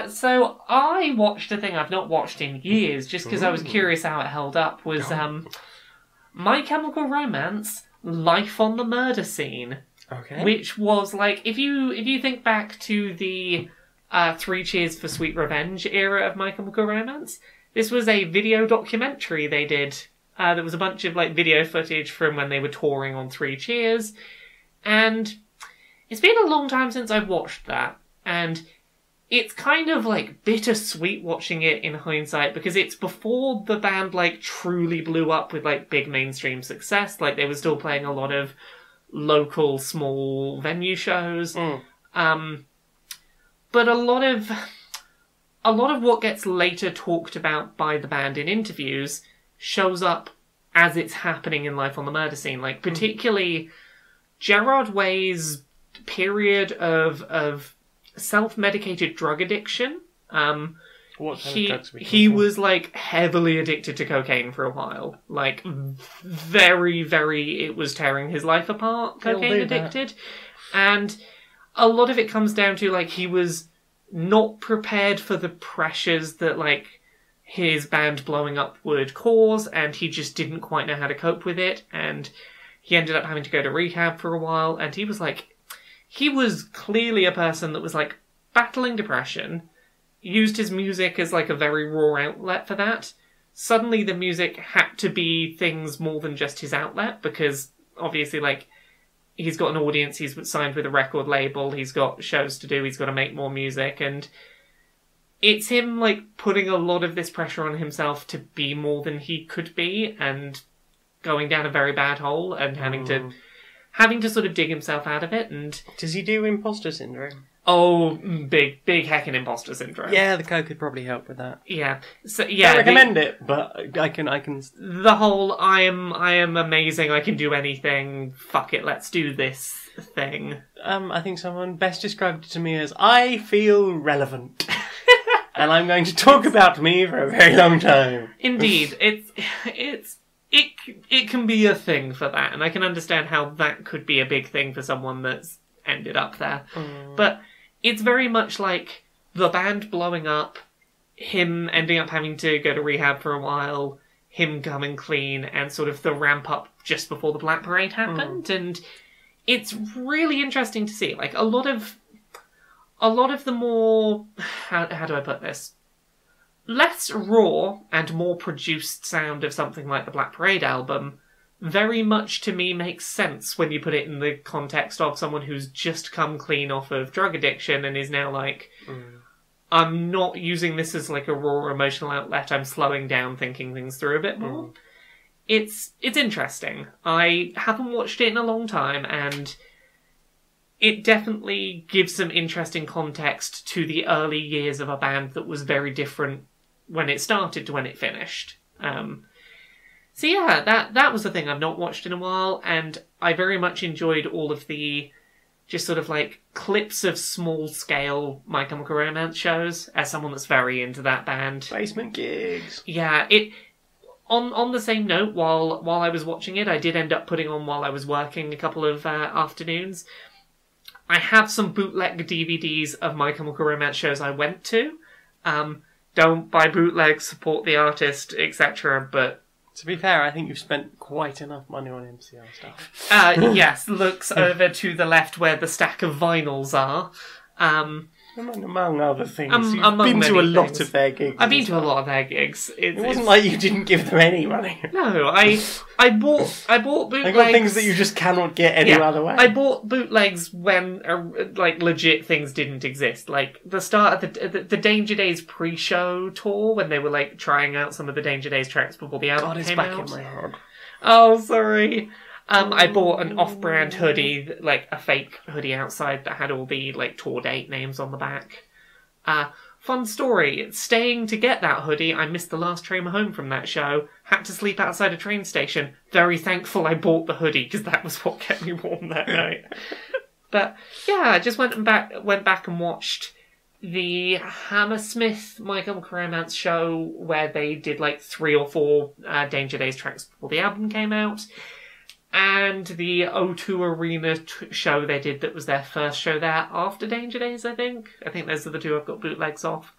So I watched a thing I've not watched in years, just because I was curious how it held up, was My Chemical Romance, Life on the Murder Scene. Okay. Which was like, if you think back to the 3 Cheers for Sweet Revenge era of My Chemical Romance, this was a video documentary they did. There was a bunch of like video footage from when they were touring on 3 Cheers, and it's been a long time since I've watched that, and it's kind of like bittersweet watching it in hindsight, because it's before the band like truly blew up with like big mainstream success. Like, they were still playing a lot of local small venue shows. But a lot of what gets later talked about by the band in interviews shows up as it's happening in Life on the Murder Scene. Like, particularly Gerard Way's period of self-medicated drug addiction. What kind of drugs were he was like heavily addicted to cocaine for a while. Like, very, very, it was tearing his life apart, cocaine addicted. And a lot of it comes down to like, he was not prepared for the pressures that like his band blowing up would cause, and he just didn't quite know how to cope with it, and he ended up having to go to rehab for a while, and he was clearly a person that was like battling depression, used his music as like a very raw outlet for that. Suddenly the music had to be things more than just his outlet, because obviously like he's got an audience, he's signed with a record label, he's got shows to do, he's got to make more music, and it's him like putting a lot of this pressure on himself to be more than he could be, and going down a very bad hole, and having to sort of dig himself out of it. And does he do imposter syndrome? Oh, big heckin' imposter syndrome. Yeah, the coke could probably help with that. Yeah. So yeah, Don't recommend it, but I can. the whole I am amazing, I can do anything, fuck it, let's do this thing. I think someone best described it to me as I feel relevant, and I'm going to talk about me for a very long time. Indeed, it can be a thing for that, and I can understand how that could be a big thing for someone that's ended up there. But it's very much like the band blowing up, him ending up having to go to rehab for a while, him coming clean, and sort of the ramp up just before the Black Parade happened. And it's really interesting to see. Like, a lot of the more, how do I put this? Less raw and more produced sound of something like the Black Parade album very much to me makes sense when you put it in the context of someone who's just come clean off of drug addiction and is now like, I'm not using this as like a raw emotional outlet, I'm slowing down, thinking things through a bit more. It's interesting. I haven't watched it in a long time, and it definitely gives some interesting context to the early years of a band that was very different when it started to when it finished. So yeah, that was the thing I've not watched in a while, and I very much enjoyed all of the just sort of like clips of small-scale My Chemical Romance shows, as someone that's very into that band. Basement gigs. Yeah, on the same note, while I was watching it, I did end up putting on while I was working a couple of afternoons. I have some bootleg DVDs of My Chemical Romance shows I went to. Don't buy bootlegs, support the artist, etc., but to be fair, I think you've spent quite enough money on MCR stuff. Yes, looks over to the left where the stack of vinyls are. Among other things. You've among been to many a lot things. of their gigs. I've been to a lot of their gigs. It wasn't like you didn't give them any money. No, I bought bootlegs. I got things that you just cannot get any other way. I bought bootlegs when like legit things didn't exist. Like the start of the Danger Days pre-show tour, when they were like trying out some of the Danger Days tracks before the album came back out. in my head. Oh, sorry. I bought an off-brand hoodie, like a fake hoodie outside that had all the like tour date names on the back. Fun story. Staying to get that hoodie, I missed the last train home from that show. Had to sleep outside a train station. Very thankful I bought the hoodie, because that was what kept me warm that night. But yeah, I just went back and watched the Hammersmith My Chemical Romance show, where they did like 3 or 4 Danger Days tracks before the album came out. And the O2 Arena show they did that was their first show there after Danger Days, I think. I think those are the 2 I've got bootlegs off.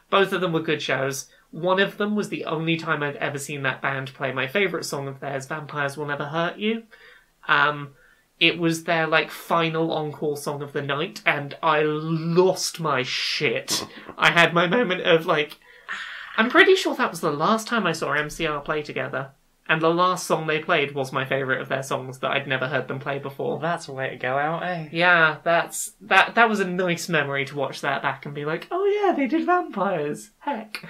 Both of them were good shows. One of them was the only time I'd ever seen that band play my favourite song of theirs, Vampires Will Never Hurt You. It was their like final encore song of the night, and I lost my shit. I had my moment of like... I'm pretty sure that was the last time I saw MCR play together. And the last song they played was my favourite of their songs that I'd never heard them play before. Well, that's a way to go out, eh? Yeah, that was a nice memory to watch that back and be like, oh yeah, they did Vampires. Heck.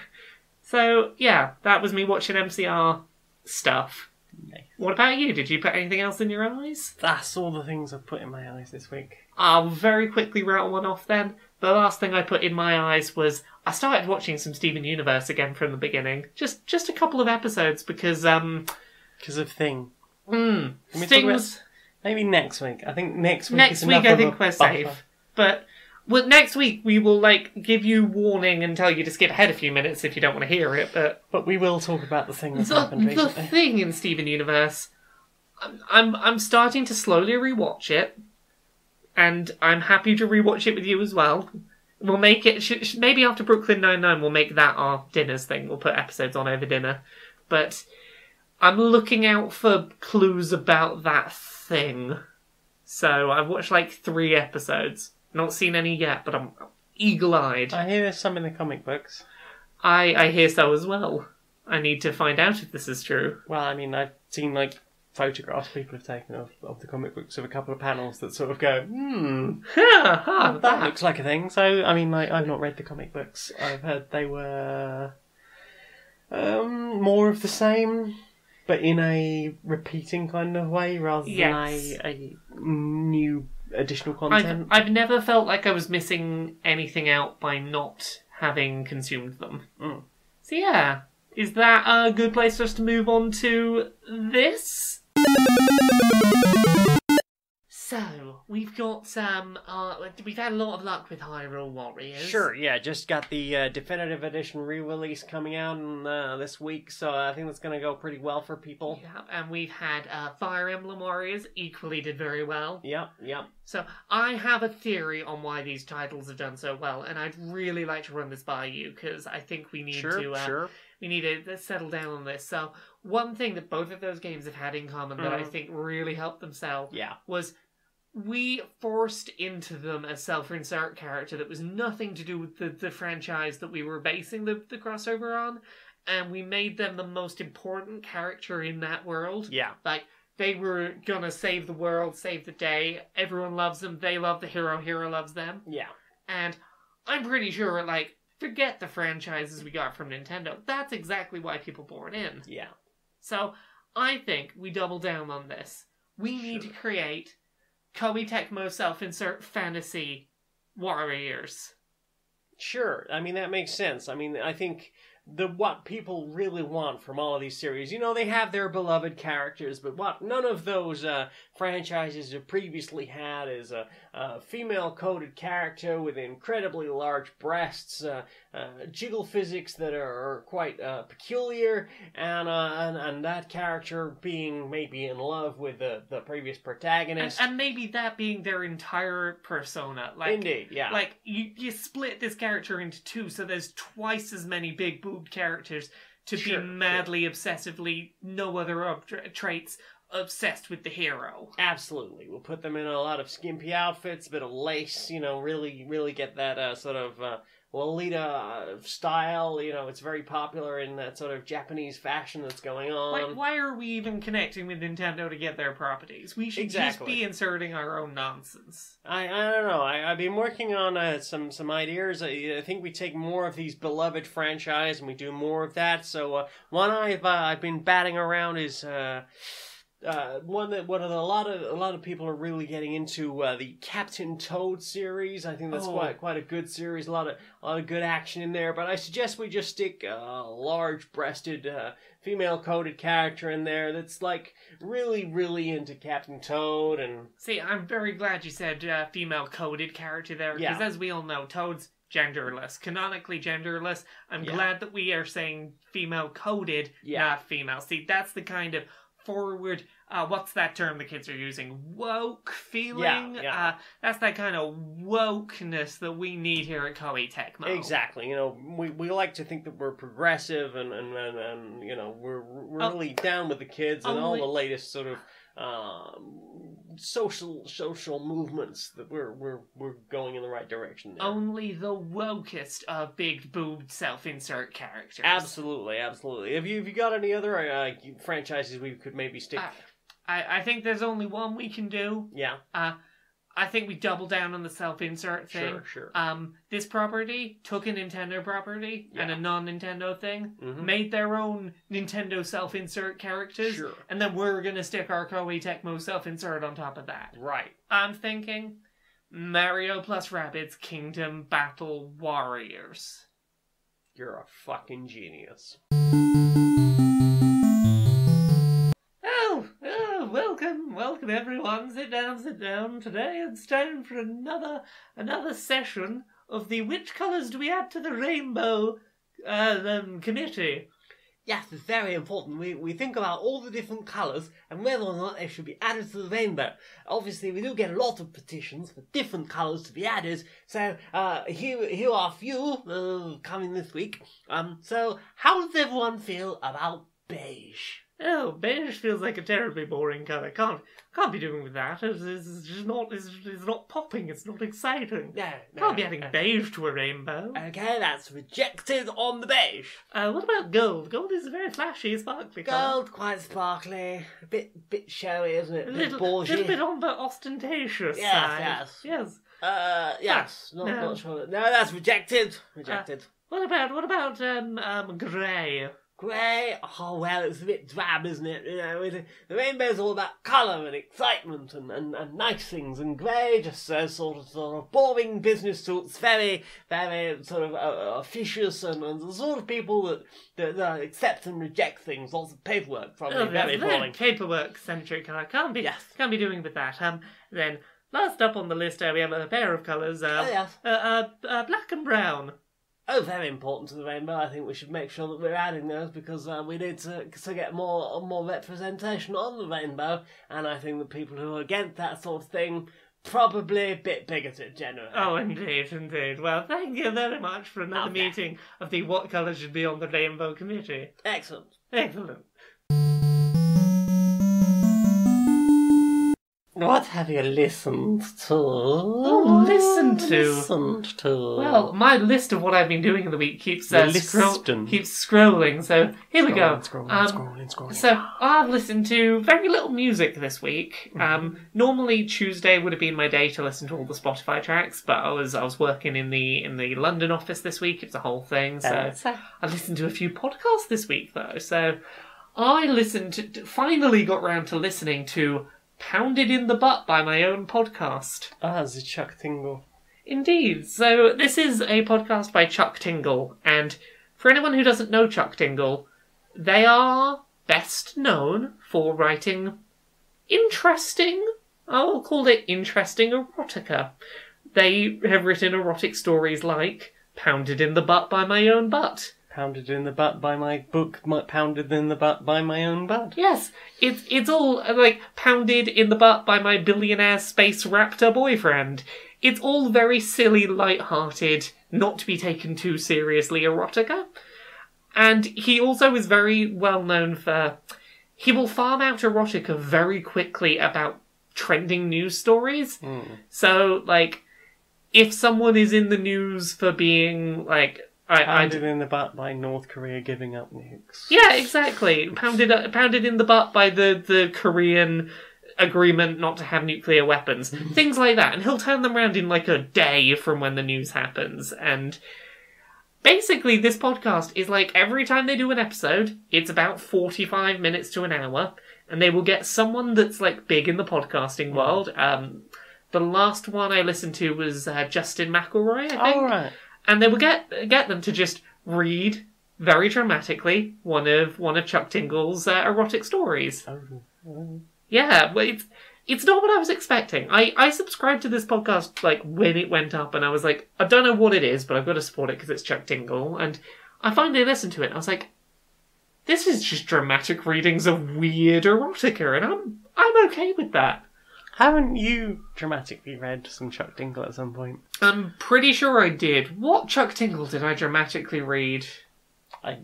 So, yeah, that was me watching MCR stuff. Nice. What about you? Did you put anything else in your eyes? That's all the things I've put in my eyes this week. I'll very quickly rattle one off then. The last thing I put in my eyes was I started watching some Steven Universe again from the beginning. Just a couple of episodes because of Thing. Thing was maybe next week. I think next week. Next is week, enough I of think a we're buffer. safe. But next week we will like give you warning and tell you to skip ahead a few minutes if you don't want to hear it. But we will talk about the thing that's happened the recently. Thing in Steven Universe, I'm starting to slowly rewatch it, and I'm happy to rewatch it with you as well. We'll make it maybe after Brooklyn Nine-Nine. We'll make that our dinners thing. We'll put episodes on over dinner, but I'm looking out for clues about that thing. So I've watched like 3 episodes. Not seen any yet, but I'm eagle-eyed. I hear there's some in the comic books. I hear so as well. I need to find out if this is true. Well, I mean, I've seen like photographs people have taken of the comic books of a couple of panels that sort of go, that looks like a thing. So, I mean, like, I've not read the comic books. I've heard they were more of the same, but in a repeating kind of way rather than a new additional content. I've never felt like I was missing anything out by not having consumed them. Mm. So yeah, is that a good place for us to move on to this? So, we've got some, we've had a lot of luck with Hyrule Warriors. Sure, yeah, just got the definitive edition re-release coming out this week, so I think that's going to go pretty well for people. Yeah, and we've had Fire Emblem Warriors, equally did very well. Yep. So, I have a theory on why these titles have done so well, and I'd really like to run this by you, because I think we need we need to settle down on this. So, one thing that both of those games have had in common that I think really helped them sell was we forced into them a self-insert character that was nothing to do with the franchise that we were basing the crossover on, and we made them the most important character in that world. Yeah. Like, they were gonna save the world, save the day, everyone loves them, they love the hero loves them. Yeah. And I'm pretty sure, like, forget the franchises we got from Nintendo. That's exactly why people bought in. Yeah. So, I think we double down on this. We need to create Koei Tecmo self-insert fantasy warriors. Sure, I mean, that makes sense. I mean, I think what people really want from all of these series, you know, they have their beloved characters, but what none of those franchises have previously had is a female-coded character with incredibly large breasts, jiggle physics that are quite peculiar, and that character being maybe in love with the previous protagonist. And maybe that being their entire persona. Like, indeed, yeah. Like, you split this character into two, so there's twice as many big-boobed characters to be madly, obsessively, no other traits, obsessed with the hero. Absolutely. We'll put them in a lot of skimpy outfits, a bit of lace, you know, really get that sort of Lolita style. You know, it's very popular in that sort of Japanese fashion that's going on. Why are we even connecting with Nintendo to get their properties? We should just be inserting our own nonsense. I don't know. I've been working on some ideas. I think we take more of these beloved franchise and we do more of that. So one I've been batting around is one that a lot of people are really getting into, the Captain Toad series. I think that's quite a good series. A lot of good action in there. But I suggest we just stick a large-breasted female-coded character in there that's like really into Captain Toad. And see, I'm very glad you said female-coded character there, because as we all know, Toad's genderless, canonically genderless. I'm glad that we are saying female-coded, not female. See, that's the kind of forward, what's that term the kids are using? Woke feeling? That's that kind of wokeness that we need here at Koei Tecmo. Exactly. You know, we like to think that we're progressive and you know, we're really down with the kids and all the latest sort of social movements that we're going in the right direction there. Only the wokest of big boobed self-insert characters. Absolutely. Have you got any other franchises we could maybe stick? I think there's only one we can do. Yeah. I think we double down on the self-insert thing. Sure. This property took a Nintendo property and a non-Nintendo thing, made their own Nintendo self-insert characters, and then we're going to stick our Koei Tecmo self-insert on top of that. Right. I'm thinking Mario plus Rabbids Kingdom Battle Warriors. You're a fucking genius. Welcome everyone. Sit down. Today it's time for another session of the Which Colours Do We Add to the Rainbow committee. Yes, it's very important. We think about all the different colours and whether or not they should be added to the rainbow. Obviously, we do get a lot of petitions for different colours to be added, so here are a few coming this week. So how does everyone feel about beige? Oh, beige feels like a terribly boring colour. Can't be doing with that. It's just not. It's not popping. It's not exciting. No. Can't be adding beige to a rainbow. Okay, that's rejected on the beige. What about gold? Gold is a very flashy, sparkly colour. Gold, quite sparkly, a bit showy, isn't it? A little bit on the ostentatious side. Yes. Yes. Not sure. No, that's rejected. Rejected. What about grey? grey. Oh, well, it's a bit drab, isn't it? You know, the rainbow's all about colour and excitement and nice things, and grey just says sort of boring business suits, very, very sort of officious and the sort of people that accept and reject things, lots of paperwork, probably very boring. Paperwork-centric. I can't be doing with that. Then, last up on the list, we have a pair of colours, black and brown. Oh, very important to the rainbow. I think we should make sure that we're adding those because we need to get more representation on the rainbow. And I think that people who are against that sort of thing probably a bit bigoted generally. Oh, indeed. Well, thank you very much for another meeting of the What Colour Should Be on the Rainbow Committee. Excellent. What have you listened to? Listened to? Well, my list of what I've been doing in the week keeps scrolling, so here we go. Scrolling. So, I've listened to very little music this week. Normally Tuesday would have been my day to listen to all the Spotify tracks, but I was working in the London office this week. It was a whole thing, so I listened to a few podcasts this week, though. So, I finally got round to listening to Pounded in the Butt by My Own Podcast. The Chuck Tingle. Indeed. So this is a podcast by Chuck Tingle, and for anyone who doesn't know Chuck Tingle, they are best known for writing I'll call it interesting erotica. They have written erotic stories like Pounded in the Butt by My Own Butt. Pounded in the Butt by my book, Pounded in the Butt by My Own Butt. Yes, it's all like Pounded in the Butt by My Billionaire Space Raptor Boyfriend. It's all very silly, light-hearted, not to be taken too seriously erotica. And he also is very well known for... He will farm out erotica very quickly about trending news stories. So, like, if someone is in the news for being, like... Pounded in the butt by North Korea giving up nukes. Yeah, exactly. Pounded in the butt by the Korean agreement not to have nuclear weapons. Things like that. And he'll turn them around in like a day from when the news happens. And basically this podcast is like every time they do an episode, it's about 45 minutes to an hour. And they will get someone that's like big in the podcasting world. The last one I listened to was Justin McElroy, I think. Oh, right. And they will get them to just read very dramatically one of Chuck Tingle's erotic stories. Yeah, well, it's not what I was expecting. I subscribed to this podcast like when it went up, and I was like, I don't know what it is, but I've got to support it because it's Chuck Tingle. And I finally listened to it, and I was like, this is just dramatic readings of weird erotica, and I'm okay with that. Haven't you dramatically read some Chuck Tingle at some point? I'm pretty sure I did. What Chuck Tingle did I dramatically read? I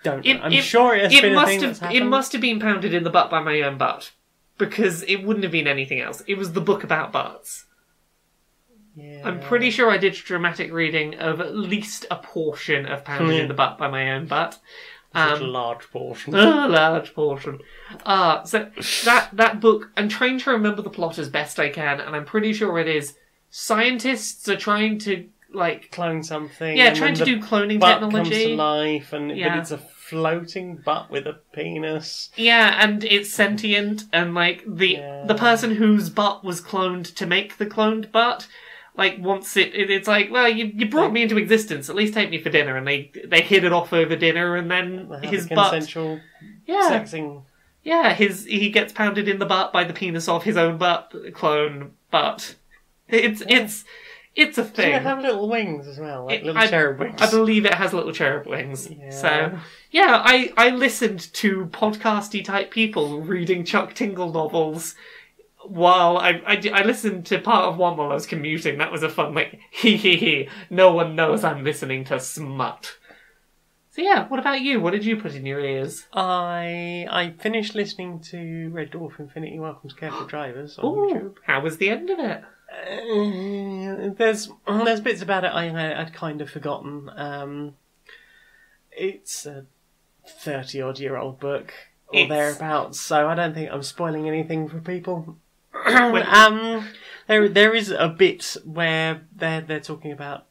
don't know. I'm sure it has been a thing that's happened. It must have been Pounded in the Butt by My Own Butt. Because it wouldn't have been anything else. It was the book about butts. Yeah. I'm pretty sure I did dramatic reading of at least a portion of Pounded in the Butt by My Own Butt. Such a large portion. A large portion. So that book, I'm trying to remember the plot as best I can, and I'm pretty sure it is scientists are trying to, like... clone something. Yeah, trying to do cloning butt technology. Comes to life, but it's a floating butt with a penis. Yeah, and it's sentient, and, like, the person whose butt was cloned to make the cloned butt... like, once it's like, well, you brought me into existence, at least take me for dinner, and they hit it off over dinner, and then his butt... consensual sexing... Yeah, he gets pounded in the butt by the penis of his own butt, clone butt. It's a thing. Does it have little wings as well, like little cherub wings? I believe it has little cherub wings. Yeah. So, yeah, I listened to podcasty type people reading Chuck Tingle novels while I listened to part of one while I was commuting. That was a fun, like, hee, no one knows I'm listening to smut. So yeah, what about you? What did you put in your ears? I finished listening to Red Dwarf Infinity Welcomes Careful Drivers on YouTube. How was the end of it? There's bits about it I'd kind of forgotten. It's a 30-odd-year-old book, or thereabouts, so I don't think I'm spoiling anything for people. There is a bit where they're talking about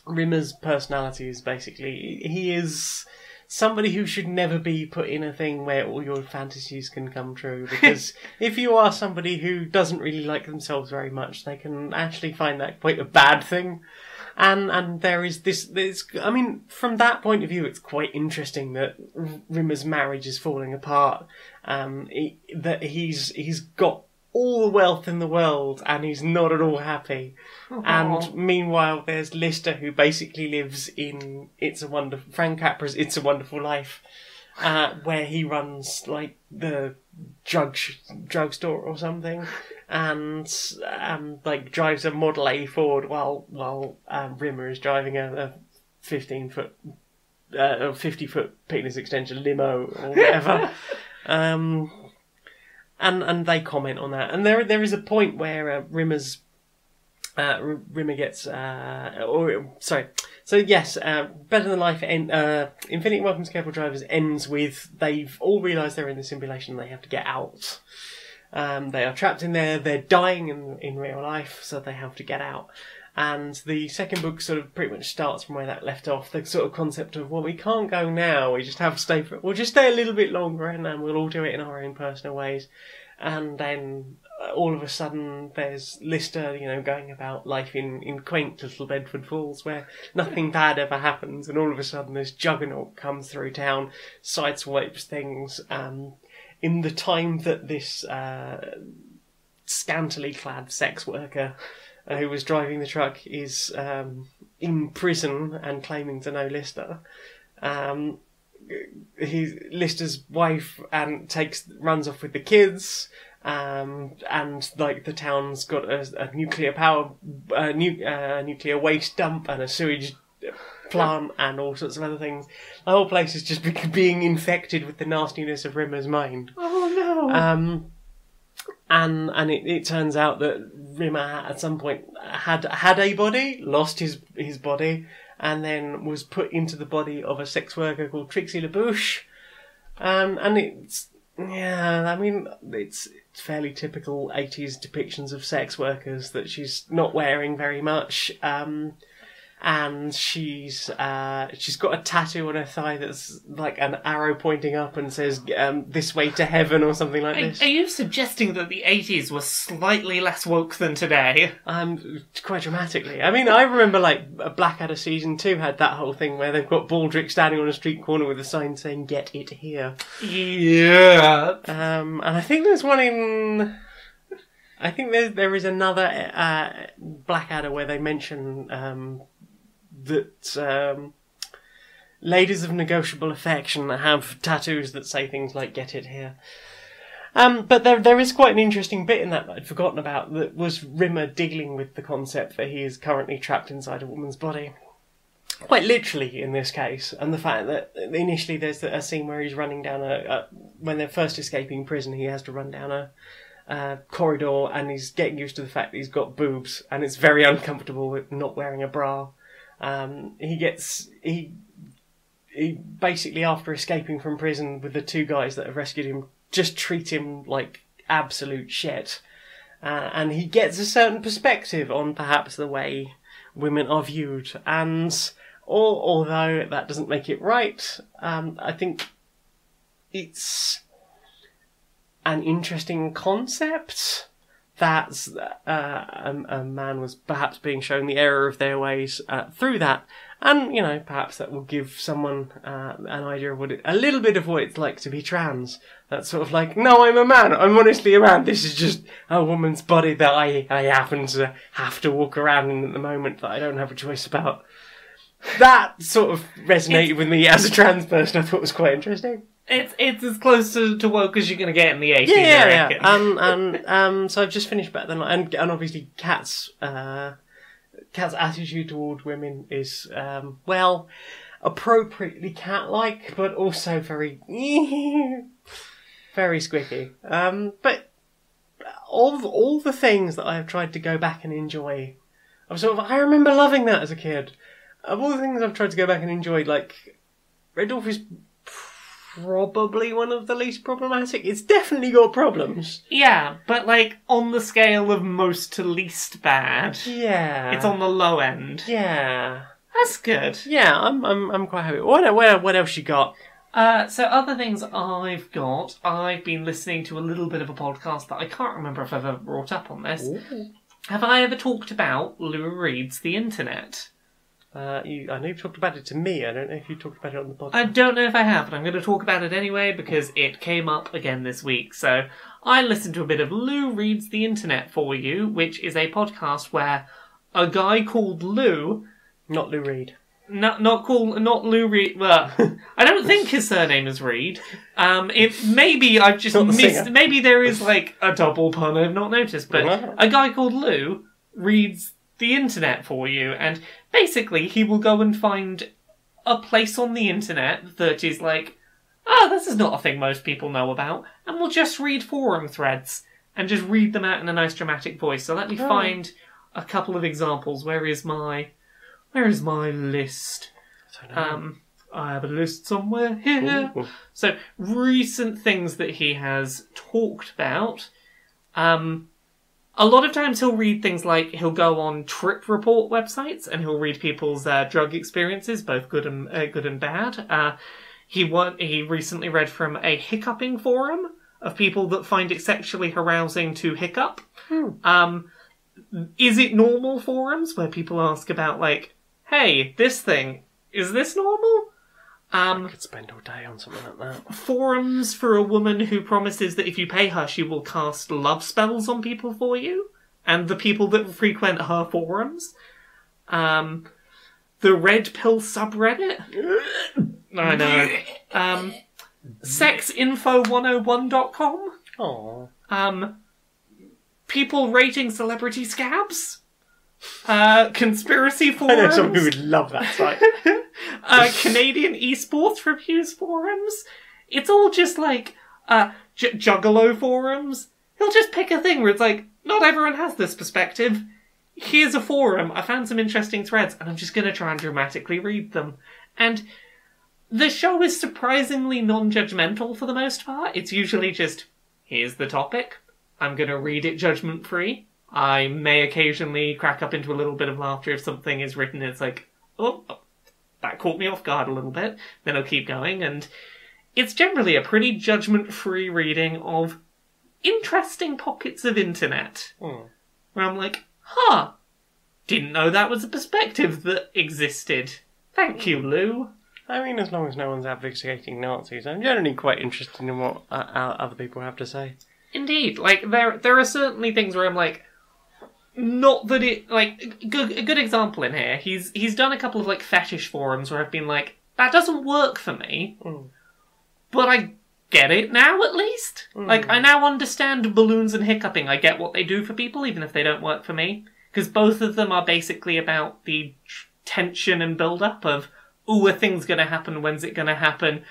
Rimmer's personalities. Basically, he is somebody who should never be put in a thing where all your fantasies can come true. Because if you are somebody who doesn't really like themselves very much, they can actually find that quite a bad thing. And there is this, I mean, from that point of view, it's quite interesting that Rimmer's marriage is falling apart. That he's got all the wealth in the world and he's not at all happy. Aww. And meanwhile, there's Lister, who basically lives in Frank Capra's It's a Wonderful Life, where he runs like the drugstore or something, and like drives a Model A Ford while Rimmer is driving a 15-foot, 50-foot penis extension limo or whatever. And they comment on that, and there is a point where Rimmer gets So yes, Better Than Life. Infinity Welcomes Careful Drivers ends with they've all realised they're in the simulation and they have to get out. They are trapped in there. They're dying in real life, so they have to get out. And the second book sort of pretty much starts from where that left off. The sort of concept of, well, we can't go now. We just have to stay we'll just stay a little bit longer, and then we'll all do it in our own personal ways. And then all of a sudden, there's Lister, going about life in quaint little Bedford Falls, where nothing bad ever happens. And all of a sudden, this juggernaut comes through town, sideswipes things. In the time that this scantily clad sex worker who was driving the truck is in prison and claiming to know Lister. Lister's wife runs off with the kids, and like the town's got a nuclear power, nuclear waste dump and a sewage plant and all sorts of other things. The whole place is just being infected with the nastiness of Rimmer's mind. Oh no! And it turns out that Rimmer at some point had a body, lost his body, and then was put into the body of a sex worker called Trixie LaBouche. And it's fairly typical 80s depictions of sex workers, that she's not wearing very much. And she's got a tattoo on her thigh that's like an arrow pointing up and says "this way to heaven" or something like this. Are you suggesting that the 80s were slightly less woke than today? Quite dramatically. I mean, I remember like Blackadder season 2 had that whole thing where they've got Baldric standing on a street corner with a sign saying "Get it here." Yeah. And I think there's one in. I think there is another Blackadder where they mention that ladies of negotiable affection have tattoos that say things like "Get it here." But there is quite an interesting bit in that I'd forgotten about, that was Rimmer dealing with the concept that he is currently trapped inside a woman's body. Quite literally in this case, and the fact that initially there's a scene where he's running down when they're first escaping prison, he has to run down a corridor, and he's getting used to the fact that he's got boobs, and it's very uncomfortable with not wearing a bra. He basically, after escaping from prison with the two guys that have rescued him, just treat him like absolute shit. And he gets a certain perspective on perhaps the way women are viewed. And although that doesn't make it right, I think it's an interesting concept that a man was perhaps being shown the error of their ways through that. And, perhaps that will give someone an idea of a little bit of what it's like to be trans. That's sort of like, no, I'm a man. I'm honestly a man. This is just a woman's body that I happen to have to walk around in at the moment, that I don't have a choice about. That sort of resonated with me as a trans person. I thought it was quite interesting. It's as close to woke as you're going to get in the 80s, I reckon. And so I've just finished Better Than Life, and obviously Kat's attitude toward women is, appropriately cat-like, but also very, very squicky. But all the things that I have tried to go back and enjoy, I remember loving that as a kid. Of all the things I've tried to go back and enjoy, like, Red Dwarf is probably one of the least problematic. It's definitely got problems. Yeah, but like on the scale of most to least bad. Yeah. It's on the low end. Yeah. That's good. Yeah, I'm quite happy. What else you got? So other things I've got, I've been listening to a little bit of a podcast that I can't remember if I've ever brought up on this. Ooh. Have I ever talked about Lou Reads the Internet? I know you've talked about it to me. I don't know if you talked about it on the podcast. I don't know if I have, but I'm going to talk about it anyway because it came up again this week. So I listened to a bit of Lou Reads the Internet for you, which is a podcast where a guy called Lou... Not Lou Reed. Not Lou Reed. Well, I don't think his surname is Reed. Maybe I've just Not the missed. singer. Maybe there is like a double pun I've not noticed. But No. a guy called Lou reads the internet for you, and basically he will go and find a place on the internet that is like, this is not a thing most people know about, and we'll just read forum threads and just read them out in a nice dramatic voice. So let me find a couple of examples. Where is my list? I have a list somewhere here. Ooh. So, recent things that he has talked about. A lot of times he'll read things like, he'll go on trip report websites and he'll read people's drug experiences, both good and bad. He recently read from a hiccuping forum of people that find it sexually arousing to hiccup. Is it normal forums where people ask about like, hey, this thing, is this normal? I could spend all day on something like that. Forums for a woman who promises that if you pay her, she will cast love spells on people for you, and the people that frequent her forums. The Red Pill subreddit. I know. Sexinfo101.com. Aww. People rating celebrity scabs. Conspiracy I know forums. someone who would love that site. Canadian esports reviews forums. It's all just like juggalo forums. He'll just pick a thing where it's like, not everyone has this perspective. Here's a forum. I found some interesting threads, and I'm just going to try and dramatically read them. And the show is surprisingly non-judgmental for the most part. It's usually just, here's the topic. I'm going to read it judgment-free. I may occasionally crack up into a little bit of laughter if something is written and it's like, oh, that caught me off guard a little bit. Then I'll keep going, and it's generally a pretty judgment-free reading of interesting pockets of internet. Where I'm like, didn't know that was a perspective that existed. Thank you, Lou. I mean, as long as no one's advocating Nazis, I'm generally quite interested in what other people have to say. Indeed, like there are certainly things where I'm like, not that it like a good example in here. He's done a couple of like fetish forums where I've been like, that doesn't work for me, but I get it now at least. Like I now understand balloons and hiccuping. I get what they do for people, even if they don't work for me, because both of them are basically about the tension and build up of, a thing's gonna happen. When's it gonna happen?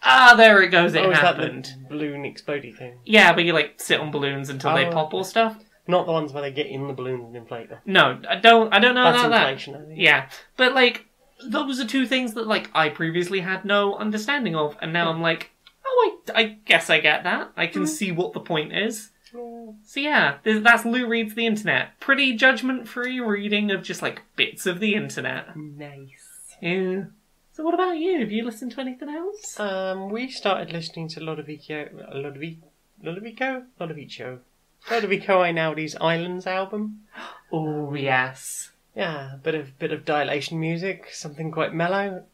There it goes, it happened. Is that the balloon explodey thing? Yeah, but you like sit on balloons until they pop or stuff. Not the ones where they get in the balloon and inflate them. No, I don't know That's about that. inflation, I think. Yeah, but like, those are two things that like I previously had no understanding of, and now I'm like, I guess I get that. I can see what the point is. So yeah, that's Lou Reads the Internet. Pretty judgment-free reading of just like bits of the internet. Nice. Yeah. So what about you? Have you listened to anything else? We started listening to Lodovico Einaudi's Islands album. Oh yes. Yeah, bit of dilation music, something quite mellow,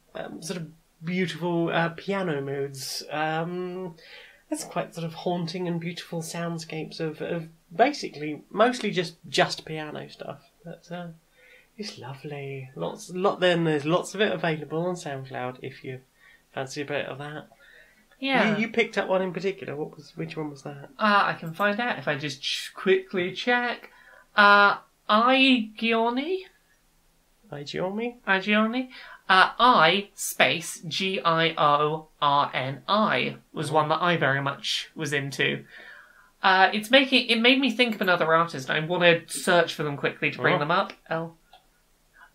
sort of beautiful piano moods. That's quite sort of haunting and beautiful soundscapes of basically mostly just piano stuff. But it's lovely. There's lots of it available on SoundCloud if you fancy a bit of that. Yeah. You picked up one in particular. Which one was that? I can find out if I just quickly check. Igioni? Igioni? I space GIORNI was one that I very much was into. It made me think of another artist. I want to search for them quickly to bring them up.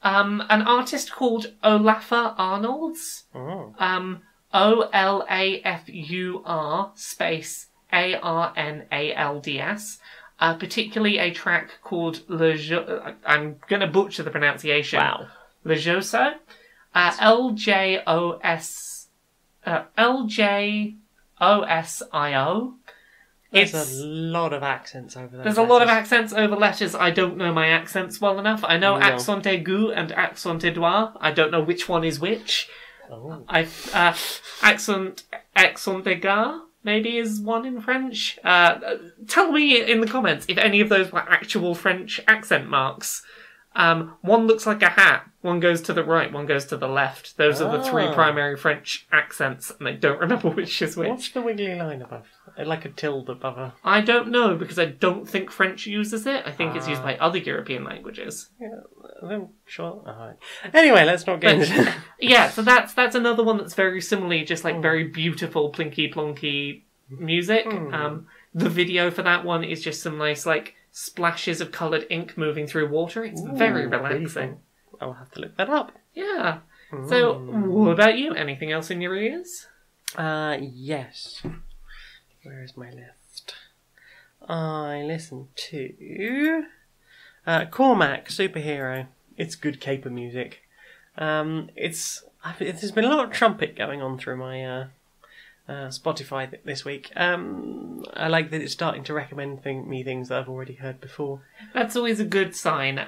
An artist called Olafur Arnolds. OLAFUR space ARNALDS. Particularly a track called I'm going to butcher the pronunciation. Wow. Lejoso. LJOSIO. There's a lot of accents over there. There's a lot of accents over letters. I don't know my accents well enough. I know accent aigu and accent aidois. I don't know which one is which. Oh. Accent aigu maybe is one in French. Tell me in the comments if any of those were actual French accent marks. One looks like a hat. One goes to the right, one goes to the left. Those are the three primary French accents, and I don't remember which is which. What's the wiggly line above? Like a tilde above a... I don't know, because I don't think French uses it. I think it's used by other European languages. Yeah, I'm sure. Right. Anyway, let's not get into... Yeah, so that's another one that's very similarly just like very beautiful plinky plonky music. The video for that one is just some nice like splashes of coloured ink moving through water. It's very relaxing. I'll have to look that up. Yeah. So, what about you? Anything else in your ears? Yes. Where is my list? I listened to Cormac, Superhero. It's good caper music. There's been a lot of trumpet going on through my Spotify this week. I like that it's starting to recommend me things that I've already heard before. That's always a good sign.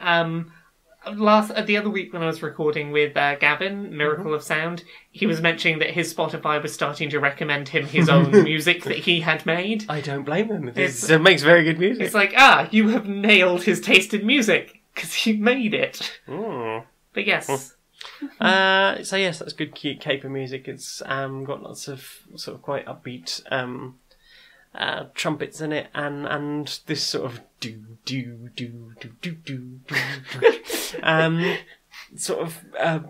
The other week when I was recording with Gavin, Miracle of Sound, he was mentioning that his Spotify was starting to recommend him his own music that he had made. I don't blame him. It makes very good music. It's like, you have nailed his taste in music, because he made it. But yes. So yes, that's good cute caper music. It's got lots of sort of quite upbeat trumpets in it, and this sort of do sort of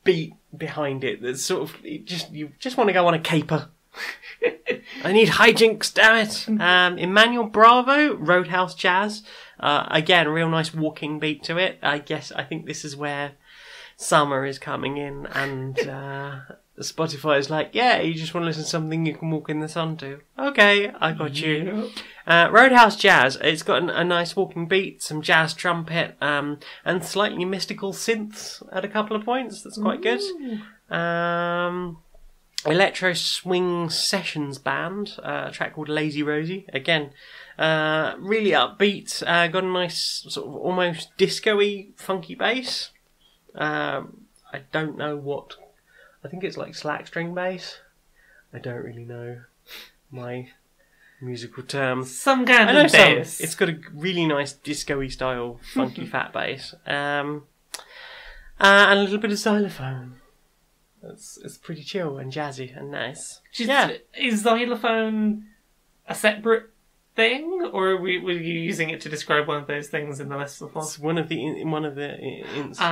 beat behind it. That's sort of you just want to go on a caper. I need hijinks, damn it. Emmanuel Bravo, Roadhouse Jazz. Again, real nice walking beat to it. I think this is where summer is coming in, and Spotify is like, yeah, you just want to listen to something you can walk in the sun to. Okay, I got you. Roadhouse Jazz. It's got a nice walking beat, some jazz trumpet, and slightly mystical synths at a couple of points. That's quite good. Electro Swing Sessions Band, a track called Lazy Rosie. Again, really upbeat. Got a nice sort of almost disco-y funky bass. I don't know what... I think it's like slack string bass. I don't really know my musical terms. Some kind of bass. It's got a really nice disco-y style funky fat bass. And a little bit of xylophone. It's pretty chill and jazzy and nice. Is xylophone a separate thing, or were you using it to describe one of those things in the list before? It's one of the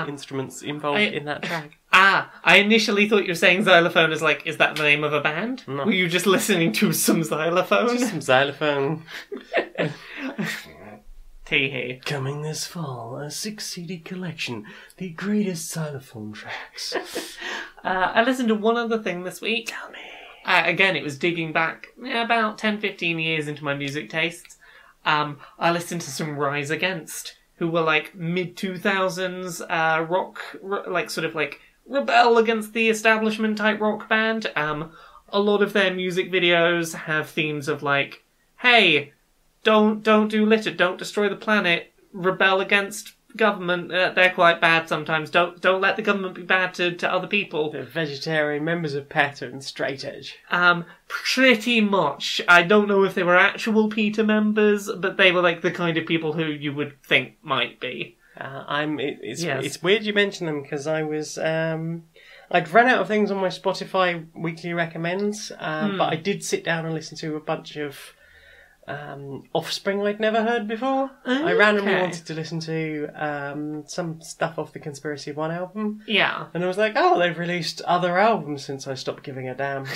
instruments involved in that track. I initially thought you were saying xylophone is like, is that the name of a band? No. Were you just listening to some xylophone? Just some xylophone. Tee-hee. Coming this fall, a 6 CD collection, the greatest xylophone tracks. I listened to one other thing this week. Tell me. Again, it was digging back about 10-15 years into my music tastes. I listened to some Rise Against, who were like mid-2000s rock, like sort of like rebel against the establishment type rock band. A lot of their music videos have themes of like, hey, don't do litter, don't destroy the planet, rebel against government. They're quite bad sometimes. Don't let the government be bad to other people. They're vegetarian, members of PETA and Straight Edge. Pretty much. I don't know if they were actual PETA members, but they were like the kind of people who you would think might be. It's weird you mention them, because I was I'd run out of things on my Spotify weekly recommends, but I did sit down and listen to a bunch of Offspring I'd never heard before. Okay. I randomly wanted to listen to some stuff off the Conspiracy of One album. Yeah. And I was like, oh, they've released other albums since I stopped giving a damn.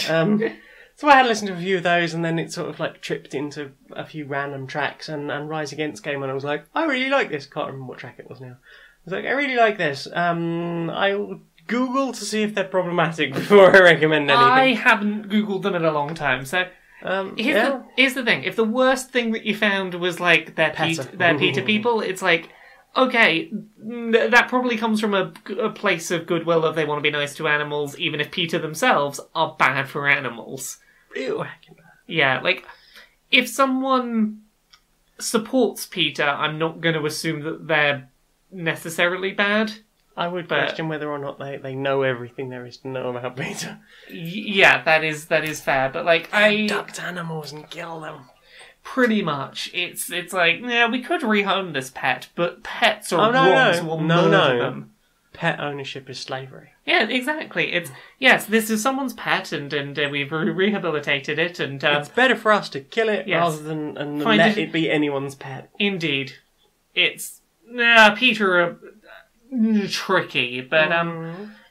So I had listened to a few of those, and then it sort of like tripped into a few random tracks, and Rise Against came, and I was like, I really like this. Can't remember what track it was now. I was like, I really like this. I'll Google to see if they're problematic before I recommend anything. I haven't Googled them in a long time, so... Here's the thing. If the worst thing that you found was like their PETA people, it's like, okay, that probably comes from a place of goodwill of they want to be nice to animals, even if PETA themselves are bad for animals. Real hacking bad. Yeah, like, if someone supports PETA, I'm not going to assume that they're necessarily bad. I would question whether or not they know everything there is to know about PETA. Yeah, that is fair, but like Abduct animals and kill them. Pretty much, it's like, yeah, we could rehome this pet, but pets are no, wrong, so we'll murder them. Pet ownership is slavery. Yeah, exactly. It's yes, this is someone's pet, and we've rehabilitated it, and it's better for us to kill it rather than let it be anyone's pet. Indeed, it's PETA are tricky, but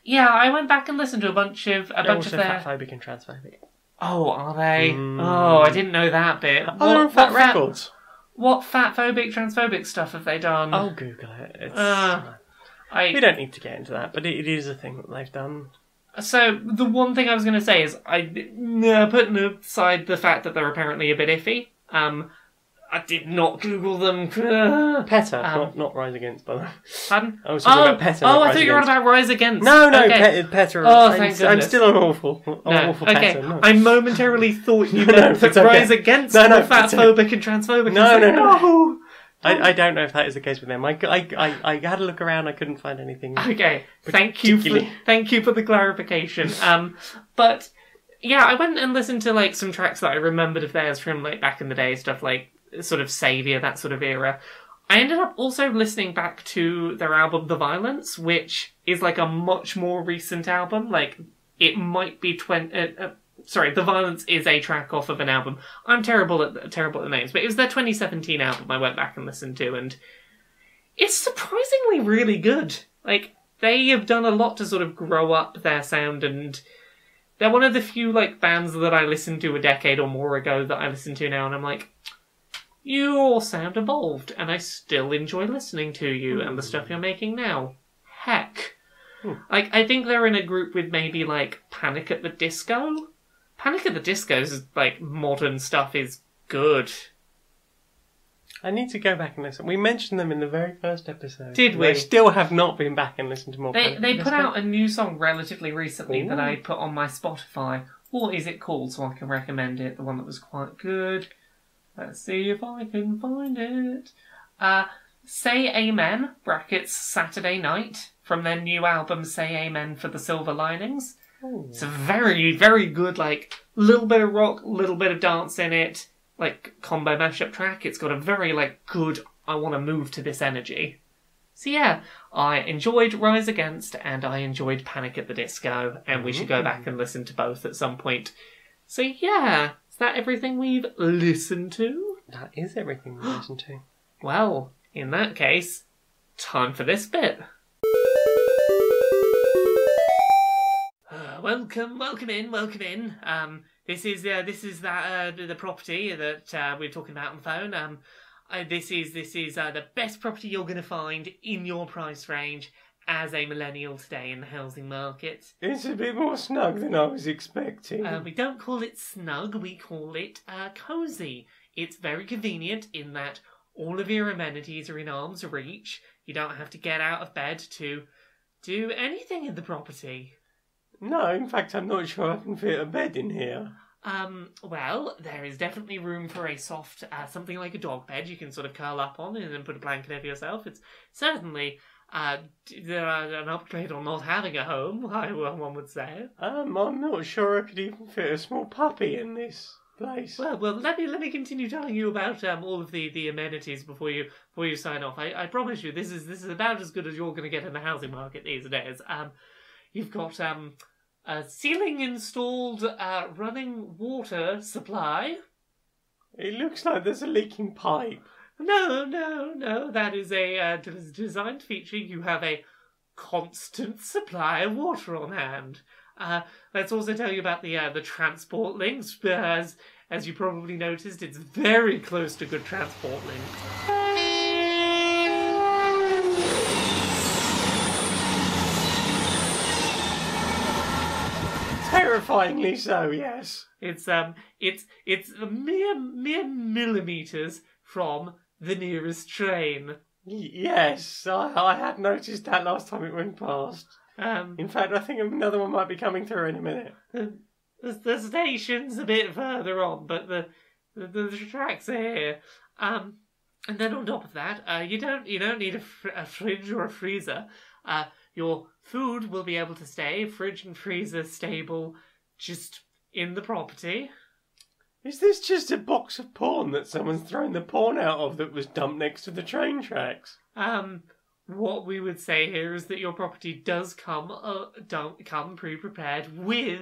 yeah, I went back and listened to a bunch of They're also fatphobic and transphobic. Oh, are they? Oh, I didn't know that bit. They're on Fat Records. What fatphobic, transphobic stuff have they done? I'll Google it. We don't need to get into that, but it is a thing that they've done. So, the one thing I was going to say is, putting aside the fact that they're apparently a bit iffy, I did not Google them. PETA, not Rise Against, by the way. Pardon? I was talking about PETA. I thought you were on about Rise Against. No, okay. PETA. Oh, thank goodness. I'm still an awful okay. PETA. No. I momentarily thought you meant that Rise Against were fatphobic and transphobic. No. I don't know if that is the case with them. I had a look around. I couldn't find anything. Okay, thank you for the clarification. But yeah, I went and listened to like some tracks that I remembered of theirs from like back in the day, stuff like sort of Saviour, that sort of era. I ended up also listening back to their album The Violence, which is like a much more recent album. Like it might be The Violence is a track off of an album. I'm terrible at the names, but it was their 2017 album I went back and listened to, and it's surprisingly really good. Like, they have done a lot to sort of grow up their sound, and they're one of the few, like, bands that I listened to a decade or more ago that I listen to now, and I'm like, you all sound evolved, and I still enjoy listening to you and the stuff you're making now. Heck. Like, I think they're in a group with maybe, like, Panic at the Disco. Panic at the Disco's, like, modern stuff is good. I need to go back and listen. We mentioned them in the very first episode. Did we? I still have not been back and listened to more. They put out a new song relatively recently that I put on my Spotify. What is it called so I can recommend it? The one that was quite good. Let's see if I can find it. Say Amen, brackets Saturday Night, from their new album Say Amen for the Silver Linings. Ooh. It's a very, very good, like, little bit of rock, little bit of dance in it, like, combo mashup track. It's got a very, like, good, I want to move to this energy. So yeah, I enjoyed Rise Against, and I enjoyed Panic at the Disco, and we should go back and listen to both at some point. So yeah, is that everything we've listened to? That is everything we've listened to. Well, in that case, time for this bit. Welcome in. This is the property that we're talking about on the phone. This is the best property you're going to find in your price range as a millennial today in the housing market. It's a bit more snug than I was expecting. We don't call it snug, we call it cosy. It's very convenient in that all of your amenities are in arm's reach. You don't have to get out of bed to do anything in the property. No, in fact, I'm not sure I can fit a bed in here. Well, there is definitely room for a soft, something like a dog bed you can sort of curl up on and then put a blanket over yourself. It's certainly an upgrade on not having a home, one would say. I'm not sure I could even fit a small puppy in this place. Well, let me continue telling you about all of the amenities before you sign off. I promise you, this is about as good as you're going to get in the housing market these days. You've got a ceiling installed running water supply. It looks like there's a leaking pipe. No. That is a design feature. You have a constant supply of water on hand. Let's also tell you about the transport links. As you probably noticed, it's very close to good transport links. Terrifyingly so, yes. It's a mere millimeters from the nearest train. Yes, I had noticed that last time it went past. Um, In fact, I think another one might be coming through in a minute. the station's a bit further on, but the tracks are here. And then on top of that, you don't need a fridge or a freezer. Your food will be able to stay fridge and freezer stable, just in the property. Is this just a box of porn that someone's thrown the porn out of that was dumped next to the train tracks? What we would say here is that your property does come pre-prepared with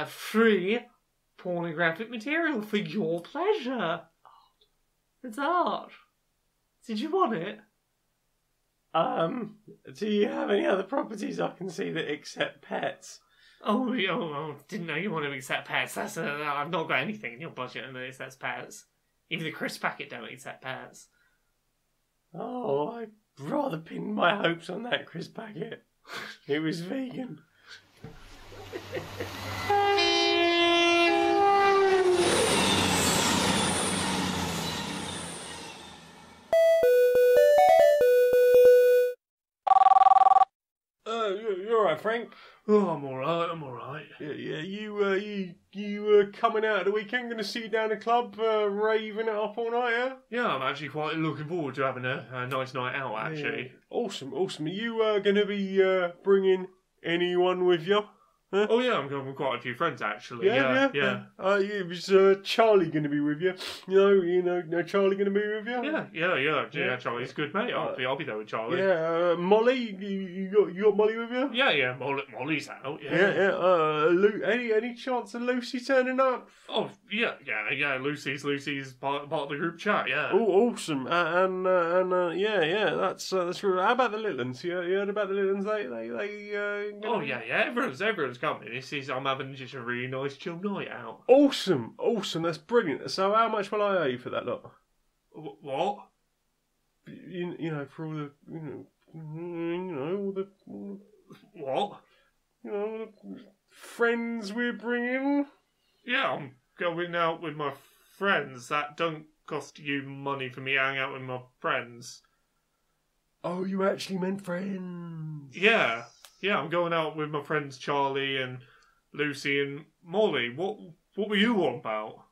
free pornographic material for your pleasure. It's art. Did you want it? Do you have any other properties I can see that accept pets? Oh, didn't know you wanted to accept pets. I've not got anything in your budget that accepts pets. Even the crisp packet don't accept pets. Oh, I'd rather pin my hopes on that crisp packet. It was vegan. You're right, Frank. Oh, I'm alright. Yeah. You coming out at the weekend? Going to see you down the club, raving it up all night, yeah? Yeah, I'm actually quite looking forward to having a nice night out, actually. Yeah. Awesome. Are you going to be bringing anyone with you? Huh? Oh, yeah, I'm going with quite a few friends, actually. Yeah. Is Charlie going to be with you? No, Charlie going to be with you? Yeah, Charlie's good, mate. I'll be there with Charlie. Yeah, Molly, you got Molly with you? Yeah, Molly's out, Any chance of Lucy turning up? Oh, yeah, Lucy's part of the group chat, yeah. Oh, awesome. That's true. How about the little ones? You heard about the little ones? Oh, yeah, everyone's coming. I'm having just a really nice chill night out. Awesome, that's brilliant. So how much will I owe you for that lot? What? For all the, all the... What? All the friends we're bringing? Yeah, I'm going out with my friends. That don't cost you money for me to hang out with my friends. Oh, you actually meant friends? Yeah, I'm going out with my friends Charlie and Lucy and Molly. What were you on about?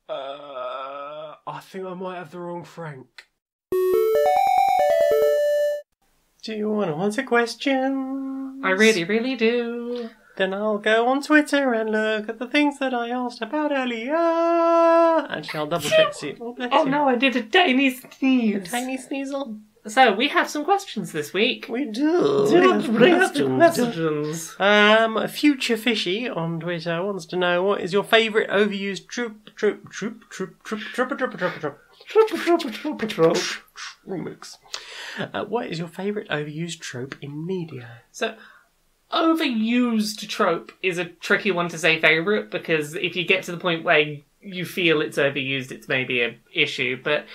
I think I might have the wrong Frank. Do you want to answer questions? I really, really do. Then I'll go on Twitter and look at the things that I asked about earlier. Actually, I'll double check see. Oh, bless you. No, I did a tiny sneeze. Tiny sneasel. So, we have some questions this week. We do. Questions. Future Fishy on Twitter wants to know, what is your favourite overused remix? What is your favourite overused trope in media? So, overused trope is a tricky one to say favourite, because if you get to the point where you feel it's overused, it's maybe an issue, but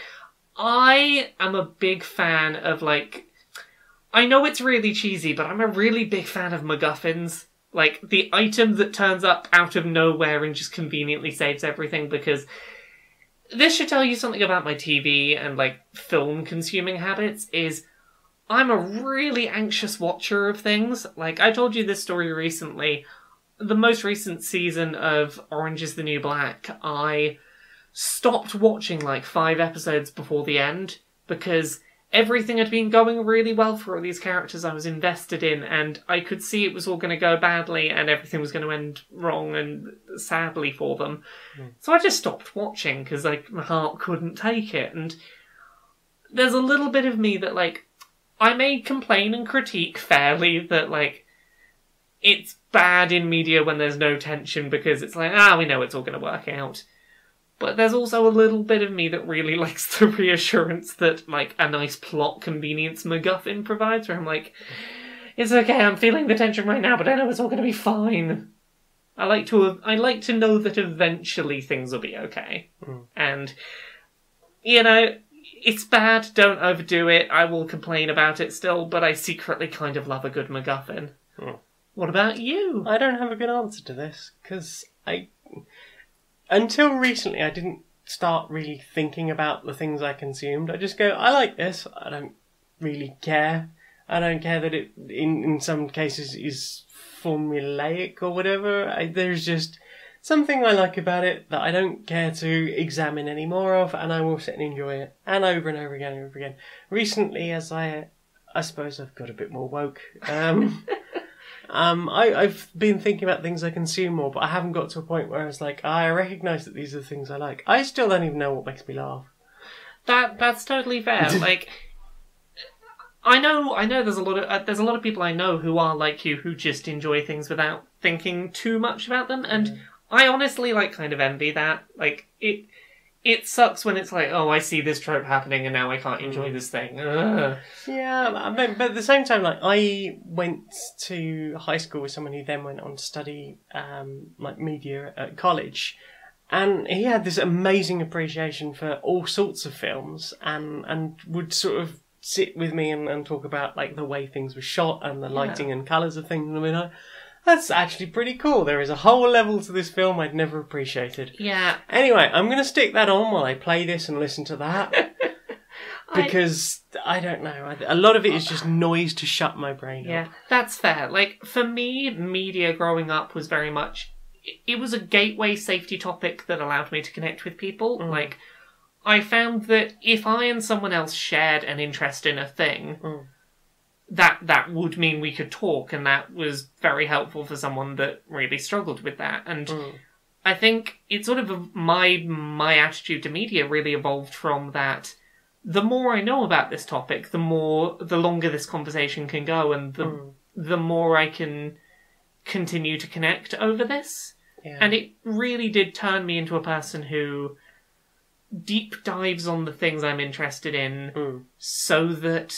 I am a big fan of, I know it's really cheesy, but I'm a really big fan of MacGuffins. Like, the item that turns up out of nowhere and just conveniently saves everything, because this should tell you something about my TV and, film consuming habits, is I'm a really anxious watcher of things. Like, I told you this story recently. The most recent season of Orange is the New Black, I stopped watching 5 episodes before the end because everything had been going really well for all these characters I was invested in, and I could see it was all going to go badly and everything was going to end wrong and sadly for them. So I just stopped watching because my heart couldn't take it. And there's a little bit of me that I may complain and critique fairly that it's bad in media when there's no tension because it's we know it's all going to work out. But there's also a little bit of me that really likes the reassurance that, a nice plot convenience MacGuffin provides, where I'm it's okay, I'm feeling the tension right now, but I know it's all going to be fine. I like to know that eventually things will be okay. And, it's bad, don't overdo it, I will complain about it still, but I secretly kind of love a good MacGuffin. What about you? I don't have a good answer to this, because until recently, I didn't start really thinking about the things I consumed. I just go, I like this. I don't really care. I don't care that it, in some cases, is formulaic or whatever. There's just something I like about it that I don't care to examine any more of, and I will sit and enjoy it, and over again and over again. Recently, as I suppose I've got a bit more woke. I've been thinking about things I consume more, but I haven't got to a point where it's like, I recognise that these are the things I like. I still don't even know what makes me laugh. That's totally fair. Like, I know. There's a lot of people I know who are like you, who just enjoy things without thinking too much about them, and I honestly like kind of envy that. Like it sucks when it's like, oh, I see this trope happening and now I can't enjoy this thing. Ugh. Yeah, but at the same time, like, I went to high school with someone who then went on to study like media at college, and he had this amazing appreciation for all sorts of films, and would sort of sit with me and talk about like the way things were shot and the lighting and colours of things. And I mean, that's actually pretty cool. There is a whole level to this film I'd never appreciated. Yeah. Anyway, I'm going to stick that on while I play this and listen to that. Because, I don't know, a lot of it is just noise to shut my brain up. Yeah, that's fair. Like, for me, media growing up was very much... It was a gateway safety topic that allowed me to connect with people. Like, I found that if I and someone else shared an interest in a thing... That would mean we could talk, and that was very helpful for someone that really struggled with that. And I think it's sort of my attitude to media really evolved from that. The more I know about this topic, the longer this conversation can go, and the more I can continue to connect over this. Yeah. And it really did turn me into a person who deep dives on the things I'm interested in, so that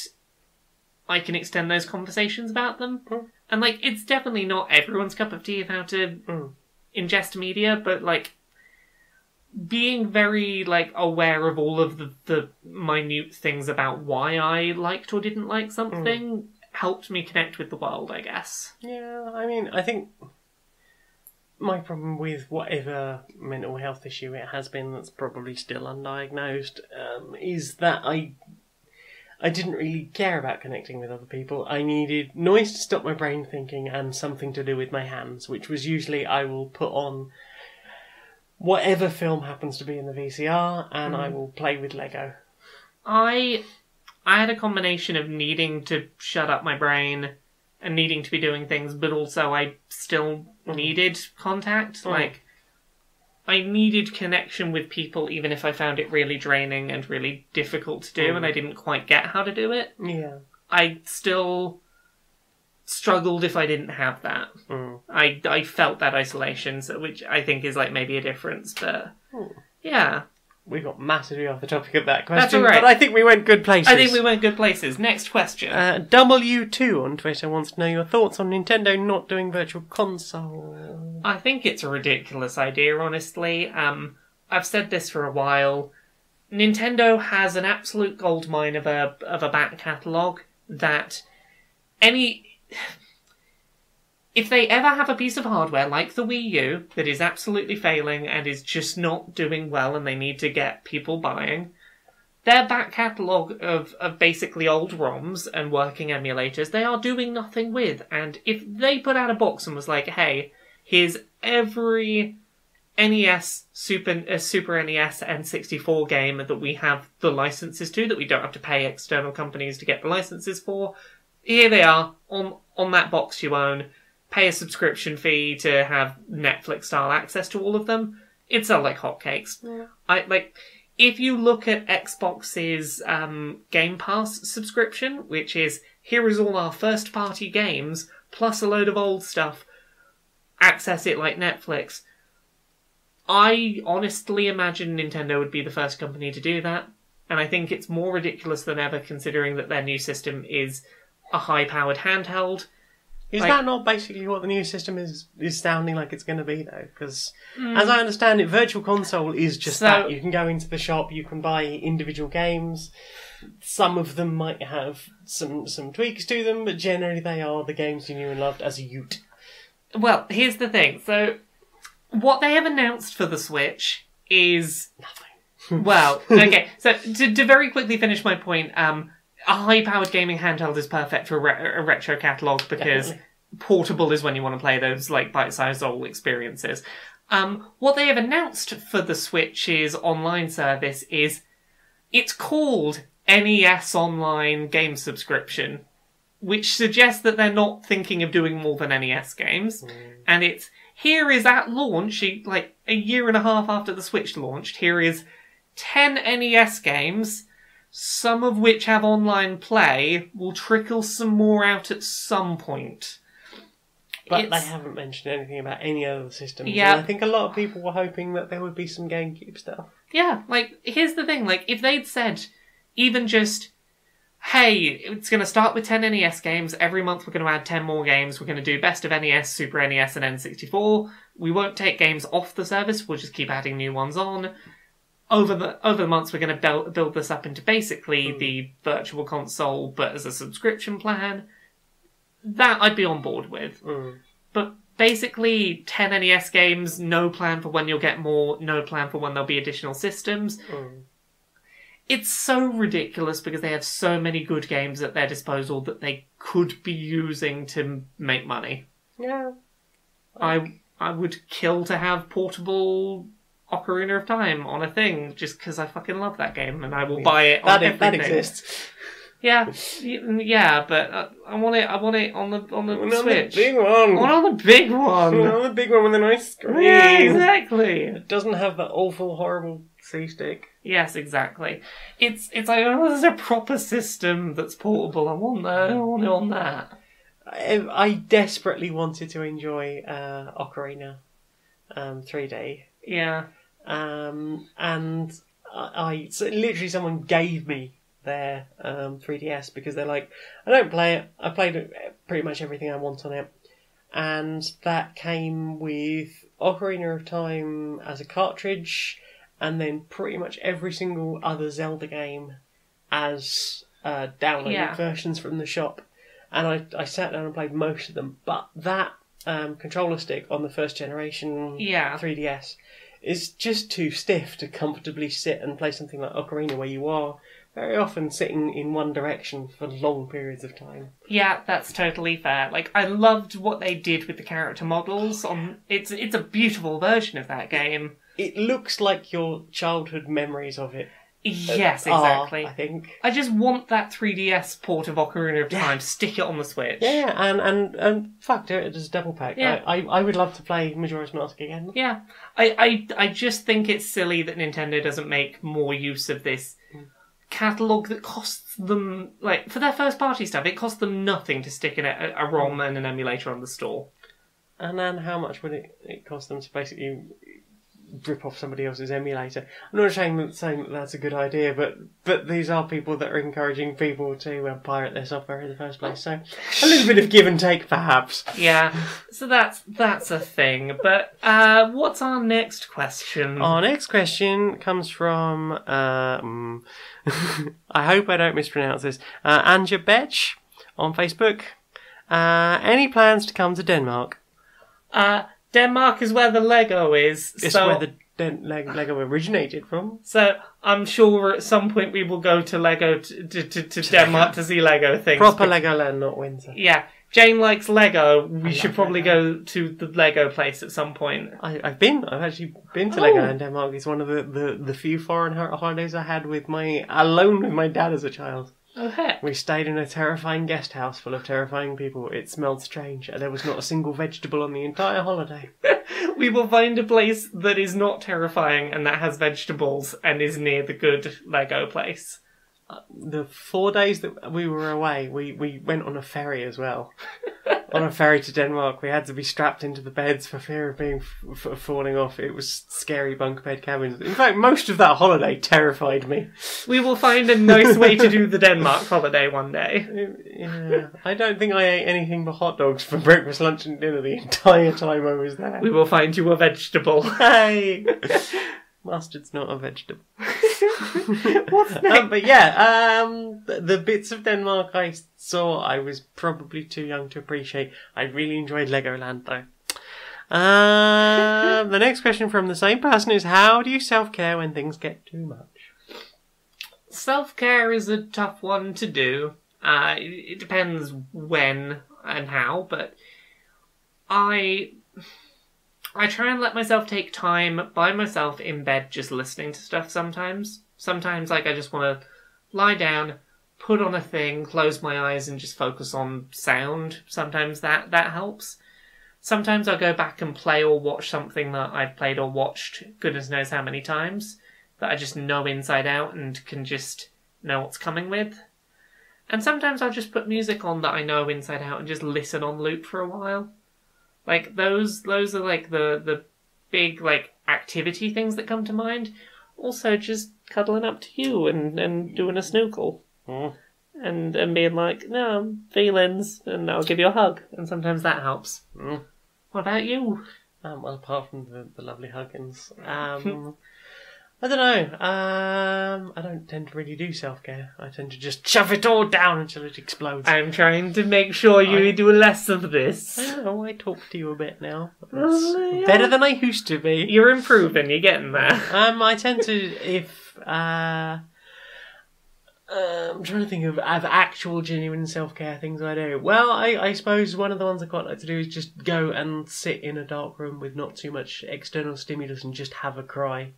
I can extend those conversations about them. And, like, it's definitely not everyone's cup of tea of how to ingest media, but, like, being very, like, aware of all of the minute things about why I liked or didn't like something helped me connect with the world, I guess. Yeah, I mean, I think my problem with whatever mental health issue it has been that's probably still undiagnosed is that I didn't really care about connecting with other people. I needed noise to stop my brain thinking and something to do with my hands, which was usually I will put on whatever film happens to be in the VCR and I will play with Lego. I had a combination of needing to shut up my brain and needing to be doing things, but also I still needed contact. Like, I needed connection with people even if I found it really draining and really difficult to do and I didn't quite get how to do it. Yeah. I still struggled if I didn't have that. I felt that isolation, so, which I think is like maybe a difference, but yeah. We got massively off the topic of that question, That's all right. but I think we went good places. I think we went good places. Next question. W2 on Twitter wants to know your thoughts on Nintendo not doing Virtual Console. I think it's a ridiculous idea, honestly. I've said this for a while. Nintendo has an absolute goldmine of a back catalogue that if they ever have a piece of hardware like the Wii U that is absolutely failing and is just not doing well and they need to get people buying, their back catalogue of basically old ROMs and working emulators, they are doing nothing with. And if they put out a box and was like, hey, here's every NES, Super NES, and 64 game that we have the licenses to, that we don't have to pay external companies to get the licenses for, here they are, on that box you own. Pay a subscription fee to have Netflix-style access to all of them. It'd sell like hotcakes. Yeah. If you look at Xbox's Game Pass subscription, which is, here is all our first-party games, plus a load of old stuff, access it like Netflix. I honestly imagine Nintendo would be the first company to do that, and I think it's more ridiculous than ever considering that their new system is a high-powered handheld. Is that not basically what the new system is sounding like it's going to be, though? Because, as I understand it, Virtual Console is just that. You can go into the shop, you can buy individual games. Some of them might have some tweaks to them, but generally they are the games you knew and loved as a ute. Well, here's the thing. So, what they have announced for the Switch is Well, okay. So to very quickly finish my point, a high-powered gaming handheld is perfect for a retro catalogue because Definitely. portable is when you want to play those like bite-sized old experiences. What they have announced for the Switch's online service is it's called NES Online Game Subscription, which suggests that they're not thinking of doing more than NES games. And it's, here is at launch, like a year and a half after the Switch launched, here is 10 NES games, some of which have online play, will trickle some more out at some point. But they haven't mentioned anything about any other systems. Yeah. And I think a lot of people were hoping that there would be some GameCube stuff. Yeah, like, here's the thing, like, if they'd said, even just, hey, it's going to start with 10 NES games, every month we're going to add 10 more games, we're going to do best of NES, Super NES, and N64, we won't take games off the service, we'll just keep adding new ones on. Over the months, we're going to build this up into basically the virtual console, but as a subscription plan. That I'd be on board with. But basically, 10 NES games, no plan for when you'll get more, no plan for when there'll be additional systems. It's so ridiculous because they have so many good games at their disposal that they could be using to make money. Yeah. I would kill to have portable Ocarina of Time on a thing just because I fucking love that game and I will buy it on everything. That exists. Yeah, but I want it on the Switch. On the big one. I want it on the big one. On the big one with a nice screen. Yeah, exactly. It doesn't have that awful, horrible C-stick. Yes, exactly. It's like, oh, there's a proper system that's portable. I want it on that. I desperately wanted to enjoy Ocarina 3D. Yeah. And so literally someone gave me their 3DS because they're like, I don't play it. I played pretty much everything I want on it. And that came with Ocarina of Time as a cartridge and then pretty much every single other Zelda game as downloaded versions from the shop. And I sat down and played most of them. But that controller stick on the first generation 3DS is just too stiff to comfortably sit and play something like Ocarina where you are very often sitting in one direction for long periods of time. Yeah, that's totally fair. Like, I loved what they did with the character models. It's a beautiful version of that game. It looks like your childhood memories of it. Yes, exactly. I think. I just want that 3DS port of Ocarina of Time. Stick it on the Switch. Yeah, and fuck, do it as a double pack. Yeah. I would love to play Majora's Mask again. Yeah. I just think it's silly that Nintendo doesn't make more use of this catalogue that costs them, like, for their first party stuff, it costs them nothing to stick in a ROM and an emulator on the store. And then how much would it cost them to basically rip off somebody else's emulator? I'm not saying that that's a good idea, but these are people that are encouraging people to pirate their software in the first place. So a little bit of give and take, perhaps. Yeah, so that's a thing. But what's our next question? Our next question comes from I hope I don't mispronounce this. Anja Betch on Facebook. Any plans to come to Denmark? Denmark is where the Lego is. It's where the Lego originated from. So I'm sure at some point we will go to Lego to Denmark to see Lego things. Proper Legoland, not Windsor. Yeah. Jane likes Lego. We should probably go to the Lego place at some point. I've actually been to Legoland Denmark. It's one of the few foreign holidays I had alone with my dad as a child. Oh, heck. We stayed in a terrifying guest house full of terrifying people. It smelled strange. There was not a single vegetable on the entire holiday. We will find a place that is not terrifying and that has vegetables and is near the good Lego place. The 4 days that we were away, we went on a ferry as well. On a ferry to Denmark. We had to be strapped into the beds for fear of being falling off. It was scary bunk bed cabins. In fact, most of that holiday terrified me. We will find a nice way to do the Denmark holiday one day. Yeah, I don't think I ate anything but hot dogs for breakfast, lunch and dinner the entire time I was there. We will find you a vegetable. Hey! Mustard's not a vegetable. What's next? But yeah, the bits of Denmark I saw, I was probably too young to appreciate. I really enjoyed Legoland though. The next question from the same person is, how do you self-care when things get too much? Self-care is a tough one to do. It depends when and how, but I try and let myself take time by myself in bed just listening to stuff sometimes. Sometimes, like, I just want to lie down, put on a thing, close my eyes, and just focus on sound. Sometimes that helps. Sometimes I'll go back and play or watch something that I've played or watched goodness knows how many times, that I just know inside out and can just know what's coming with. And sometimes I'll just put music on that I know inside out and just listen on loop for a while. Like, those are like the big, like, activity things that come to mind. Also, just cuddling up to you and doing a snookle. And being like, no, feelings, and I'll give you a hug. And sometimes that helps. What about you? Well, apart from the lovely huggins. I don't know. I don't tend to really do self-care. I tend to just shove it all down until it explodes. I'm trying to make sure you do less of this. I know, I talk to you a bit now. Well, yeah. Better than I used to be. You're improving, you're getting there. I tend to, if... I'm trying to think of actual genuine self-care things I do. Well, I suppose one of the ones I quite like to do is just go and sit in a dark room with not too much external stimulus and just have a cry.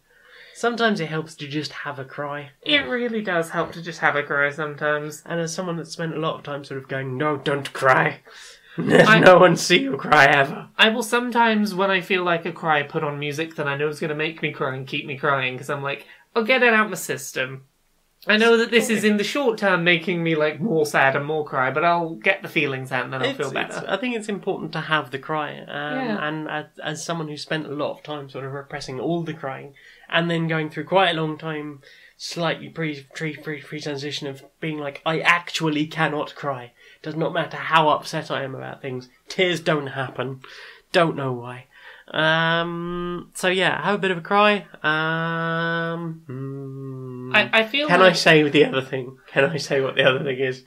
Sometimes it helps to just have a cry. It really does help to just have a cry sometimes. And as someone that's spent a lot of time sort of going, no, don't cry. No one see you cry ever. I will sometimes, when I feel like a cry, put on music that I know is going to make me cry and keep me crying, because I'm like, I'll get it out my system. I know that this is in the short term making me like more sad and more cry, but I'll get the feelings out and then I'll feel better. I think it's important to have the cry, Yeah. and as someone who spent a lot of time sort of repressing all the crying, and then going through quite a long time, slightly pre-transition of being like, I actually cannot cry. Does not matter how upset I am about things. Tears don't happen. Don't know why. So yeah, have a bit of a cry. I feel Can like... I say the other thing? Can I say what the other thing is?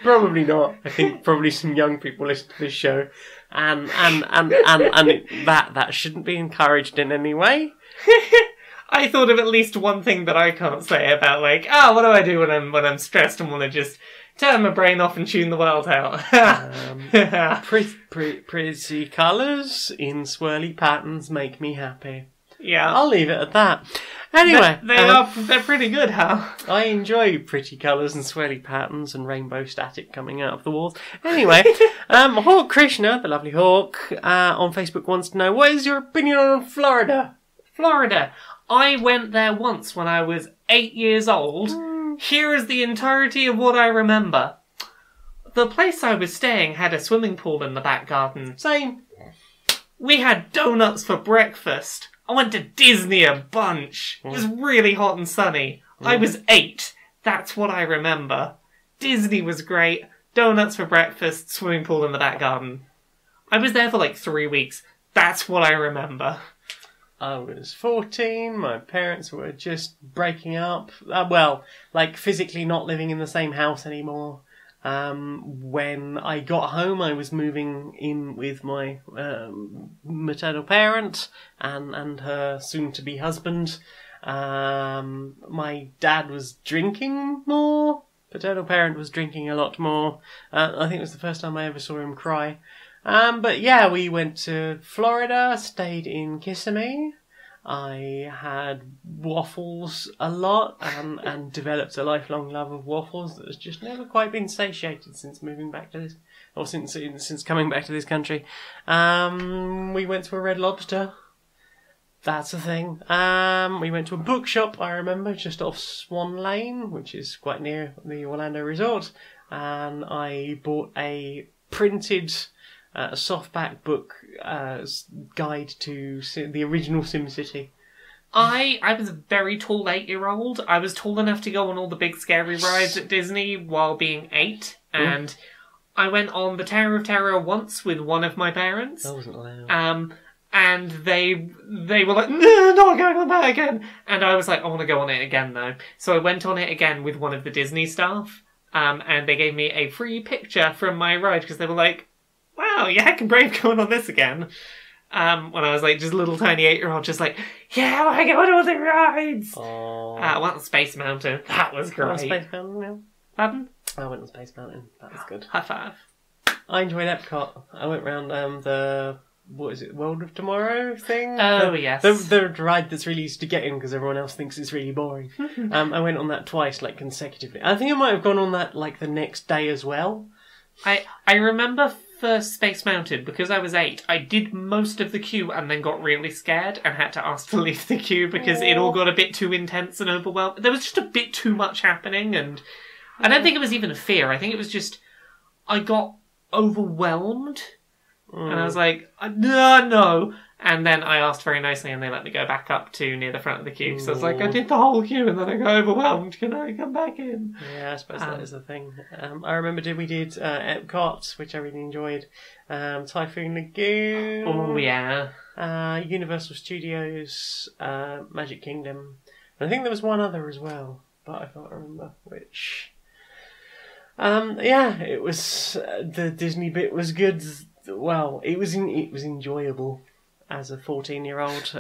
Probably not. I think probably some young people listen to this show, and that shouldn't be encouraged in any way. I thought of at least one thing that I can't say about like, what do I do when I'm stressed and want to just turn my brain off and tune the world out? Pretty colours in swirly patterns make me happy. Yeah, I'll leave it at that. Anyway, they're pretty good, Hal. I enjoy pretty colours and swirly patterns and rainbow static coming out of the walls. Anyway, Hawk Krishna, the lovely Hawk, on Facebook wants to know, what is your opinion on Florida? Florida. I went there once when I was 8 years old. Here is the entirety of what I remember. The place I was staying had a swimming pool in the back garden. Same. We had donuts for breakfast. I went to Disney a bunch. It was really hot and sunny. I was 8. That's what I remember. Disney was great. Donuts for breakfast, swimming pool in the back garden. I was there for like 3 weeks. That's what I remember. I was 14, my parents were just breaking up. Well, like physically not living in the same house anymore. When I got home, I was moving in with my maternal parent and her soon-to-be husband. My dad was drinking more. Paternal parent was drinking a lot more. I think it was the first time I ever saw him cry. But yeah, we went to Florida, stayed in Kissimmee. I had waffles a lot and developed a lifelong love of waffles that has just never quite been satiated since moving back to this, or since coming back to this country. We went to a Red Lobster. That's a thing. We went to a bookshop, I remember, just off Swan Lane, which is quite near the Orlando Resort, and I bought a printed softback book guide to the original SimCity. I was a very tall 8-year-old. I was tall enough to go on all the big scary rides at Disney while being 8, and I went on the Tower of Terror once with one of my parents. That wasn't allowed. And they were like, no, not going on that again. And I was like, I want to go on it again though. So I went on it again with one of the Disney staff, and they gave me a free picture from my ride because they were like, wow, you're heckin' brave going on this again. when I was like just a little tiny 8-year-old, just like, yeah, I go on all the rides. Oh. I went on Space Mountain. That was great. Space Mountain now? Pardon? I went on Space Mountain. That was good. High five. I enjoyed Epcot. I went round the what is it, World of Tomorrow thing? Oh, yes. The ride that's really easy to get in because everyone else thinks it's really boring. I went on that twice, like consecutively. I think I might have gone on that like the next day as well. I remember for Space Mountain, because I was 8, I did most of the queue and then got really scared and had to ask to leave the queue because it all got a bit too intense and overwhelming. There was just a bit too much happening, and I don't think it was even a fear. I think it was just I got overwhelmed. And I was like, no. And then I asked very nicely and they let me go back up to near the front of the queue. So I was like, I did the whole queue and then I got overwhelmed. Can I come back in? Yeah, I suppose that is the thing. I remember we did Epcot, which I really enjoyed. Typhoon Lagoon. Oh, yeah. Universal Studios, Magic Kingdom. And I think there was one other as well, but I can't remember which. Yeah, it was... the Disney bit was good. Well, it was enjoyable as a 14-year-old.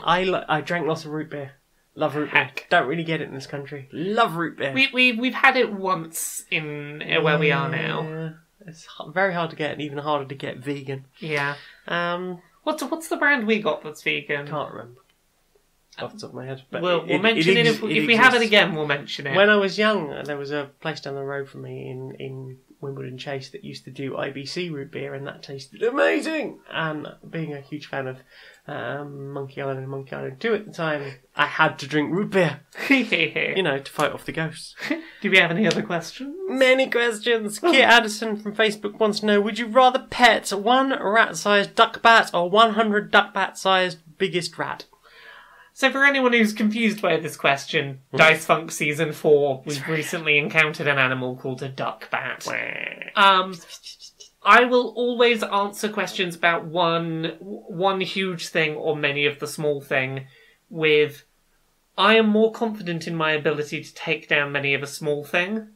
I drank lots of root beer. Love root beer. Don't really get it in this country. Love root beer. We've had it once in where we are now. It's very hard to get, and even harder to get vegan. Yeah. What's the brand we got that's vegan? Can't remember off the top of my head. But we'll mention it if we have it again. We'll mention it. When I was young, there was a place down the road from me in Wimbledon Chase that used to do IBC root beer, and that tasted amazing. And being a huge fan of Monkey Island and Monkey Island 2 at the time, I had to drink root beer, to fight off the ghosts. Do we have any other questions? Many questions. Kit Addison from Facebook wants to know, would you rather pet one rat-sized duck bat or 100 duck bat-sized biggest rat? So for anyone who's confused by this question, Dice Funk Season 4, we've recently encountered an animal called a duck bat. I will always answer questions about one huge thing or many of the small thing with, I am more confident in my ability to take down many of a small thing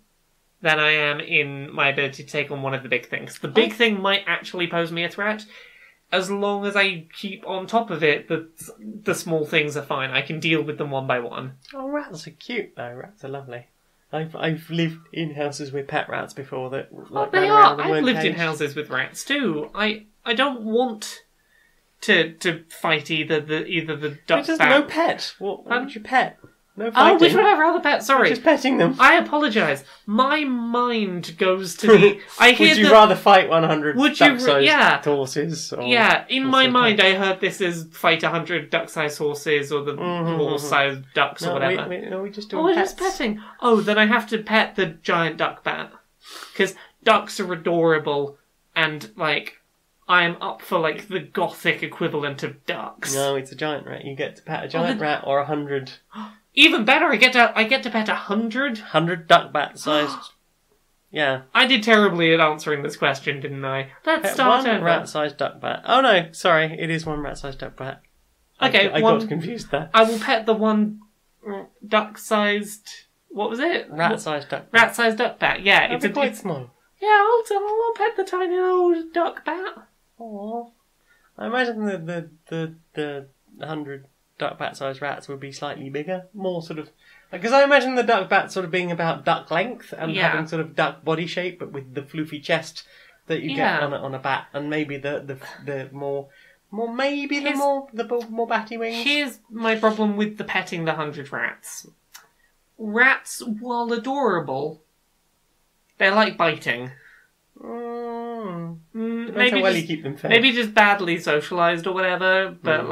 than I am in my ability to take on one of the big things. The big thing might actually pose me a threat. As long as I keep on top of it, the small things are fine. I can deal with them one by one. Oh, rats are cute though. Rats are lovely. I've lived in houses with pet rats before that. They are. I've lived in houses with rats too. I don't want to fight either the duck bat. No pet. What would you pet? No fighting. Oh, which would I rather pet? Sorry. Just petting them. I apologise. My mind goes to the... Would you rather fight 100 duck-sized horses? Or in my mind I heard this as fight 100 duck-sized horses or the horse-sized ducks or whatever. We just do we're just petting. Oh, then I have to pet the giant duck bat. Because ducks are adorable and, I am up for, the gothic equivalent of ducks. No, it's a giant rat. You get to pet a giant rat or 100... Even better, I get to pet 100? 100 duck bat sized. Yeah. I did terribly at answering this question, didn't I? Let's start one over. rat sized duck bat. Oh no, sorry, it is one rat sized duck bat. Okay, I got confused there. I will pet the one duck sized. What was it? Rat sized duck bat. Rat sized duck bat, yeah. It's quite small. Yeah, I'll pet the tiny old duck bat. Aww. I imagine the 100 duck bat sized rats would be slightly bigger, more sort of, because I imagine the duck bat sort of being about duck length and having sort of duck body shape, but with the floofy chest that you get on a bat, and maybe the more batty wings. Here's my problem with the petting the 100 rats. Rats, while adorable, they like biting. Maybe how well you keep them fed. Maybe just badly socialised or whatever, but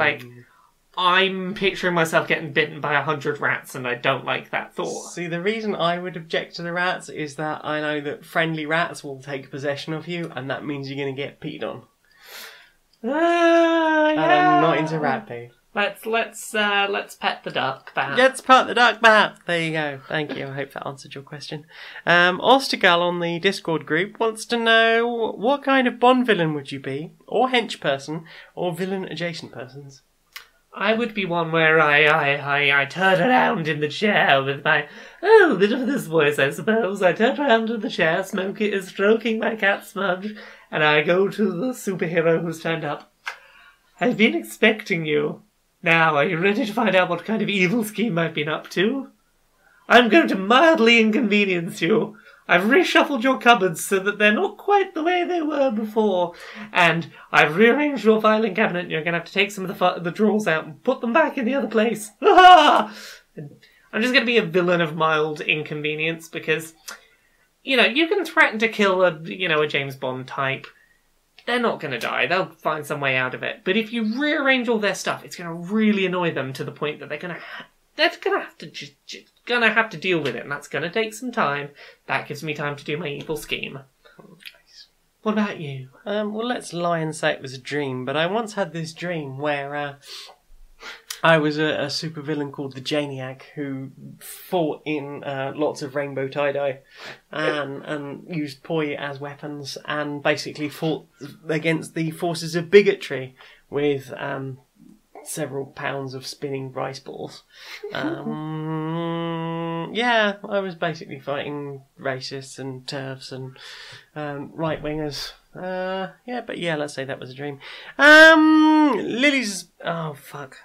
I'm picturing myself getting bitten by 100 rats, and I don't like that thought. See, the reason I would object to the rats is that I know that friendly rats will take possession of you, and that means you're going to get peed on. And I'm not into rat pee. Let's pet the duck bat. Let's pet the duck bat. There you go. Thank you. I hope that answered your question. Ostergal on the Discord group wants to know, what kind of Bond villain would you be, or hench person, or villain adjacent persons? I would be one where I turn around in the chair with my, oh, bit of this voice, I suppose. I turn around in the chair, Smokey is stroking my cat Smudge, and I go to the superhero who's turned up. I've been expecting you. Now, are you ready to find out what kind of evil scheme I've been up to? I'm going to mildly inconvenience you. I've reshuffled your cupboards so that they're not quite the way they were before. And I've rearranged your filing cabinet. You're going to have to take some of the drawers out and put them back in the other place. I'm just going to be a villain of mild inconvenience because, you can threaten to kill a James Bond type. They're not going to die. They'll find some way out of it. But if you rearrange all their stuff, it's going to really annoy them to the point that they're going to have to deal with it, and that's going to take some time. That gives me time to do my evil scheme. Nice. What about you? Well, let's lie and say it was a dream, but I once had this dream where I was a supervillain called the Janiac who fought in lots of rainbow tie-dye and used poi as weapons and basically fought against the forces of bigotry with several pounds of spinning rice balls. Yeah, I was basically fighting racists and TERFs and right-wingers. Let's say that was a dream. Lily's... Oh, fuck.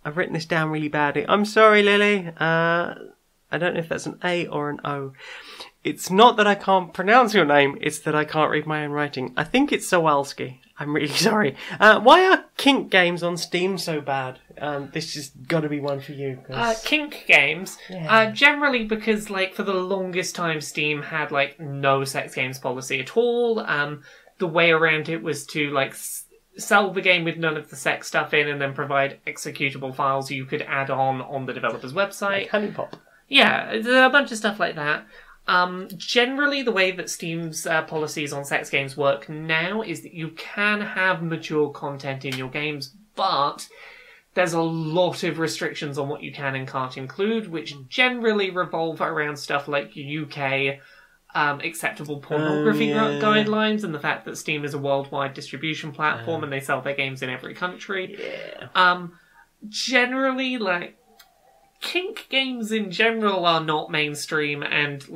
I've written this down really badly. I'm sorry, Lily. I don't know if that's an A or an O. It's not that I can't pronounce your name, it's that I can't read my own writing. I think it's Sawalski. I'm really sorry. Why are kink games on Steam so bad? This has got to be one for you. Kink games? Yeah. Generally because, for the longest time, Steam had, no sex games policy at all. The way around it was to, sell the game with none of the sex stuff in and then provide executable files you could add on the developer's website. Like Honeypop. Yeah, there's a bunch of stuff like that. Generally, the way that Steam's policies on sex games work now is that you can have mature content in your games, but there's a lot of restrictions on what you can and can't include, which generally revolve around stuff like UK acceptable pornography guidelines and the fact that Steam is a worldwide distribution platform and they sell their games in every country. Yeah. Generally, kink games in general are not mainstream, and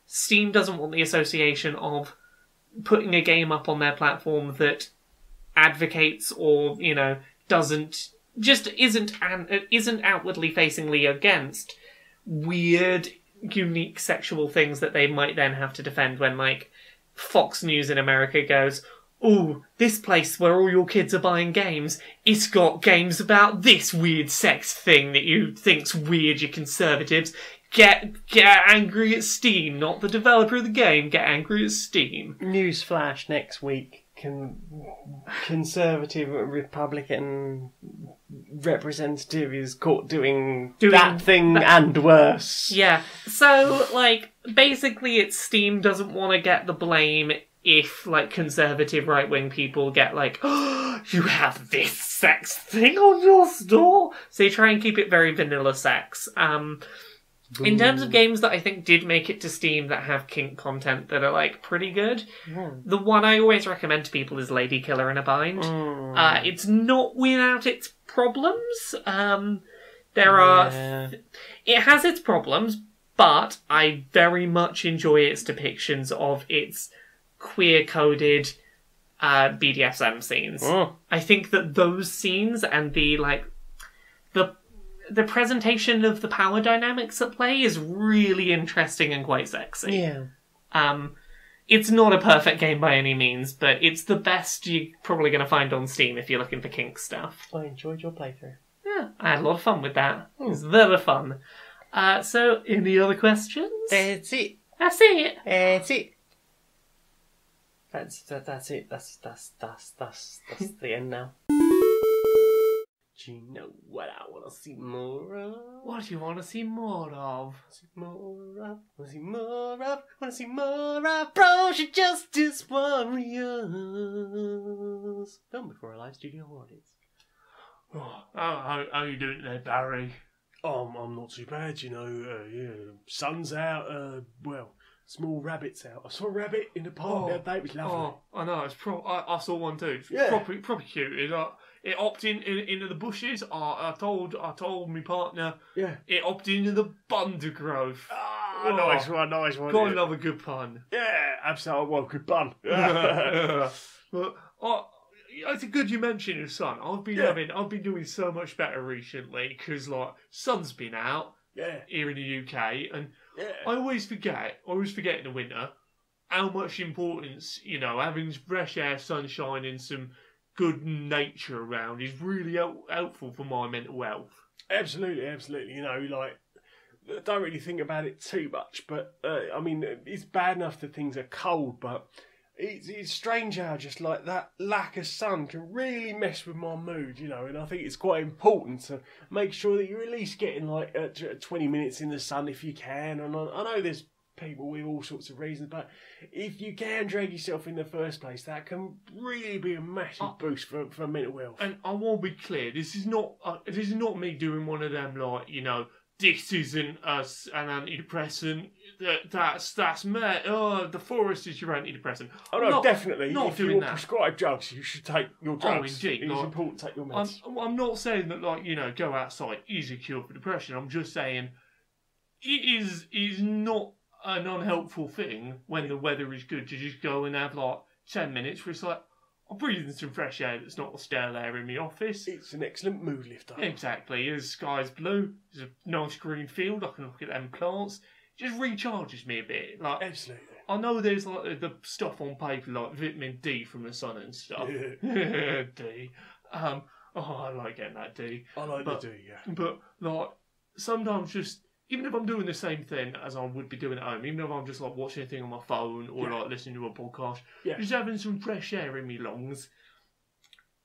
Steam doesn't want the association of putting a game up on their platform that advocates or isn't outwardly facingly against weird, unique sexual things that they might then have to defend when Fox News in America goes, "Ooh, this place where all your kids are buying games, it's got games about this weird sex thing that you think's weird, you conservatives. Get angry at Steam, not the developer of the game. Get angry at Steam." Newsflash next week. Conservative Republican representative is caught doing that thing and worse. Yeah, so, basically it's Steam doesn't want to get the blame if, conservative right-wing people get, "Oh, you have this sex thing on your store?" So you try and keep it very vanilla sex. In terms of games that I think did make it to Steam that have kink content that are, pretty good, the one I always recommend to people is Lady Killer in a Bind. It's not without its problems. It has its problems, but I very much enjoy its depictions of its queer-coded BDSM scenes. I think that those scenes and the presentation of the power dynamics at play is really interesting and quite sexy. Yeah. It's not a perfect game by any means, but it's the best you're probably going to find on Steam if you're looking for kink stuff. I enjoyed your playthrough. Yeah, I had a lot of fun with that. It was very fun. So, any other questions? That's it. That's it. That's it. That's it. That's the end now. Do you know what I want to see more of? What do you want to see more of? Want to see more of Brocious Justice Warriors. Filmed before a live studio audience. How are you doing there, Barry? I'm not too bad, sun's out, small rabbit's out. I saw a rabbit in the park the other day, it was lovely. I know, I saw one too. It's Yeah. proper cute. It opted into the bushes. I told my partner. Yeah. It opted into the undergrowth. Ah, nice one. Got another good pun. Yeah, absolutely. Well, good pun. But it's good you mentioned your son. I've been doing so much better recently because like sun's been out here in the UK, and I always forget in the winter how much importance having fresh air, sunshine, and some good nature around is really helpful for my mental health. Absolutely. Don't really think about it too much, but I mean, it's bad enough that things are cold, but it's strange how just like that lack of sun can really mess with my mood, and I think it's quite important to make sure that you're at least getting like 20 minutes in the sun if you can. And I know there's people with all sorts of reasons, but if you can drag yourself in the first place, that can really be a massive boost for mental health. And I want to be clear, this is not me doing one of them like, this isn't an antidepressant. That's me. Oh, the forest is your antidepressant. Oh no, definitely. Not if doing you're that. prescribed drugs, you should take your drugs. Oh, indeed. It's important to take your meds. I'm not saying that go outside is a cure for depression. I'm just saying it is not an unhelpful thing when the weather is good to just go and have 10 minutes where it's like, I'm breathing some fresh air that's not the stale air in the office. It's an excellent mood lifter. Exactly. The sky's blue. There's a nice green field. I can look at them plants. It just recharges me a bit. Absolutely. I know there's the stuff on paper like vitamin D from the sun and stuff. D. I like getting that D. I like the D, yeah. But sometimes just, even if I'm doing the same thing as I would be doing at home, even if I'm just watching a thing on my phone or listening to a podcast, just having some fresh air in me lungs,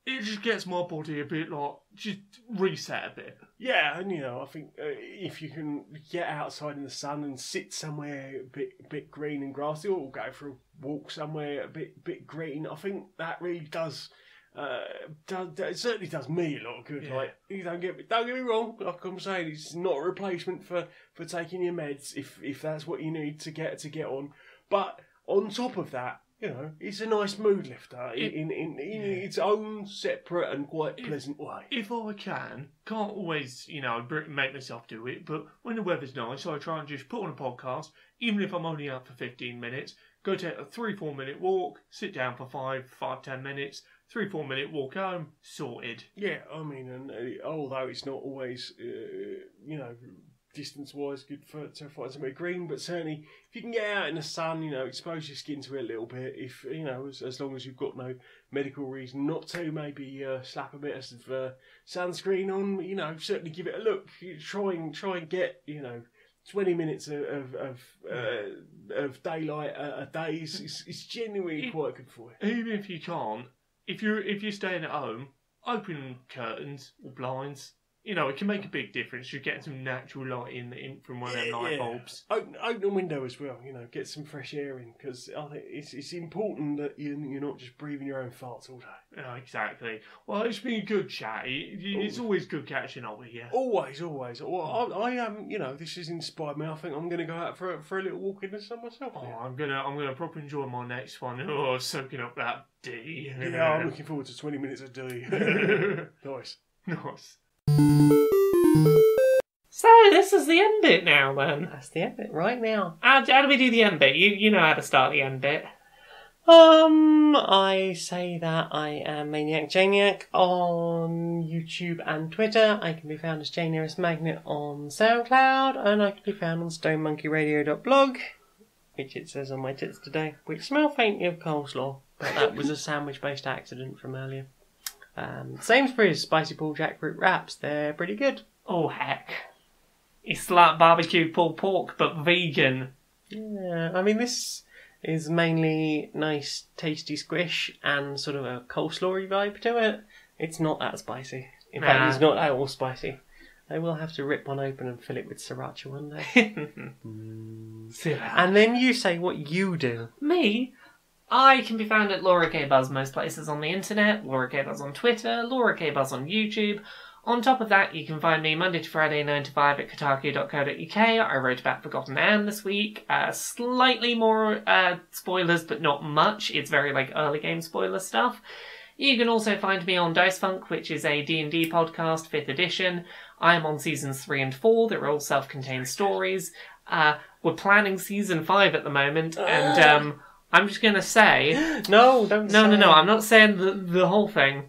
it just gets my body a bit just reset a bit. Yeah, and I think if you can get outside in the sun and sit somewhere a bit green and grassy, or go for a walk somewhere a bit green, I think that really does. It certainly does me a lot of good. Yeah. Don't get me wrong. Like I'm saying, it's not a replacement for taking your meds if that's what you need to get on. But on top of that, it's a nice mood lifter in its own separate and quite pleasant way. If I can't always make myself do it. But when the weather's nice, I try and just put on a podcast, even if I'm only out for 15 minutes. Go take a 3-4 minute walk, sit down for 5-10 minutes. 3-4 minute walk home, sorted. Yeah, I mean, and although it's not always, distance-wise good to find somewhere green, but certainly if you can get out in the sun, expose your skin to it a little bit. If as long as you've got no medical reason not to, maybe slap a bit of sunscreen on. Certainly give it a look. Try and get 20 minutes of daylight a day is genuinely quite good for you. Even if you can't. If you're staying at home, open curtains or blinds. It can make a big difference. You're getting some natural light in from one of them light bulbs. Open a window as well. Get some fresh air in, because I think it's important that you're not just breathing your own farts all day. Oh, exactly. Well, it's been a good chat. It's always good catching up with you. Always. Well, I am. This has inspired me. I think I'm going to go out for a little walk in the sun myself. Oh, I'm gonna properly enjoy my next one. Oh, soaking up that D. Yeah, I'm looking forward to 20 minutes of D. Nice. So this is the end bit now, then. That's the end bit right now. How do we do the end bit? You know how to start the end bit. I say that I am Maniac Janiac on YouTube and Twitter. I can be found as Janierus Magnet on SoundCloud, and I can be found on stonemonkeyradio.blog, which it says on my tits today, which smell faintly of coleslaw, but that was a sandwich-based accident from earlier. Sainsbury's spicy pulled jackfruit wraps, they're pretty good. Oh, heck. It's like barbecue pulled pork, but vegan. Yeah, I mean, this is mainly nice, tasty squish and sort of a coleslaw-y vibe to it. It's not that spicy. In fact, it's not at all spicy. I will have to rip one open and fill it with sriracha one day. And then you say what you do. Me? I can be found at Laura K. Buzz most places on the internet, Laura K. Buzz on Twitter, Laura K. Buzz on YouTube. On top of that, you can find me Monday to Friday 9 to 5 at kotaku.co.uk. I wrote about Forgotten Anne this week. Slightly more spoilers, but not much. It's very early game spoiler stuff. You can also find me on Dice Funk, which is a D&D podcast, 5th edition. I'm on seasons 3 and 4. They're all self-contained stories. We're planning season 5 at the moment, and I'm just going to say... No, don't say. No, I'm not saying the whole thing.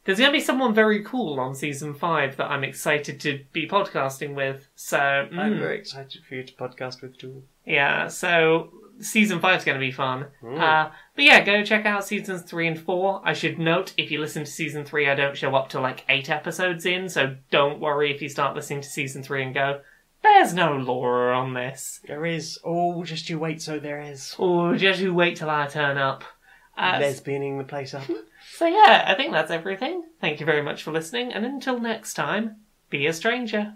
There's going to be someone very cool on season 5 that I'm excited to be podcasting with, so... I'm very excited for you to podcast with too. Yeah, so season 5 is going to be fun. But yeah, go check out seasons 3 and 4. I should note, if you listen to season 3, I don't show up to like 8 episodes in, so don't worry if you start listening to season 3 and go, there's no lore on this. There is. Oh, just you wait, so there is. Or just you wait till I turn up. Lesbianing the place up. So yeah, I think that's everything. Thank you very much for listening, and until next time, be a stranger.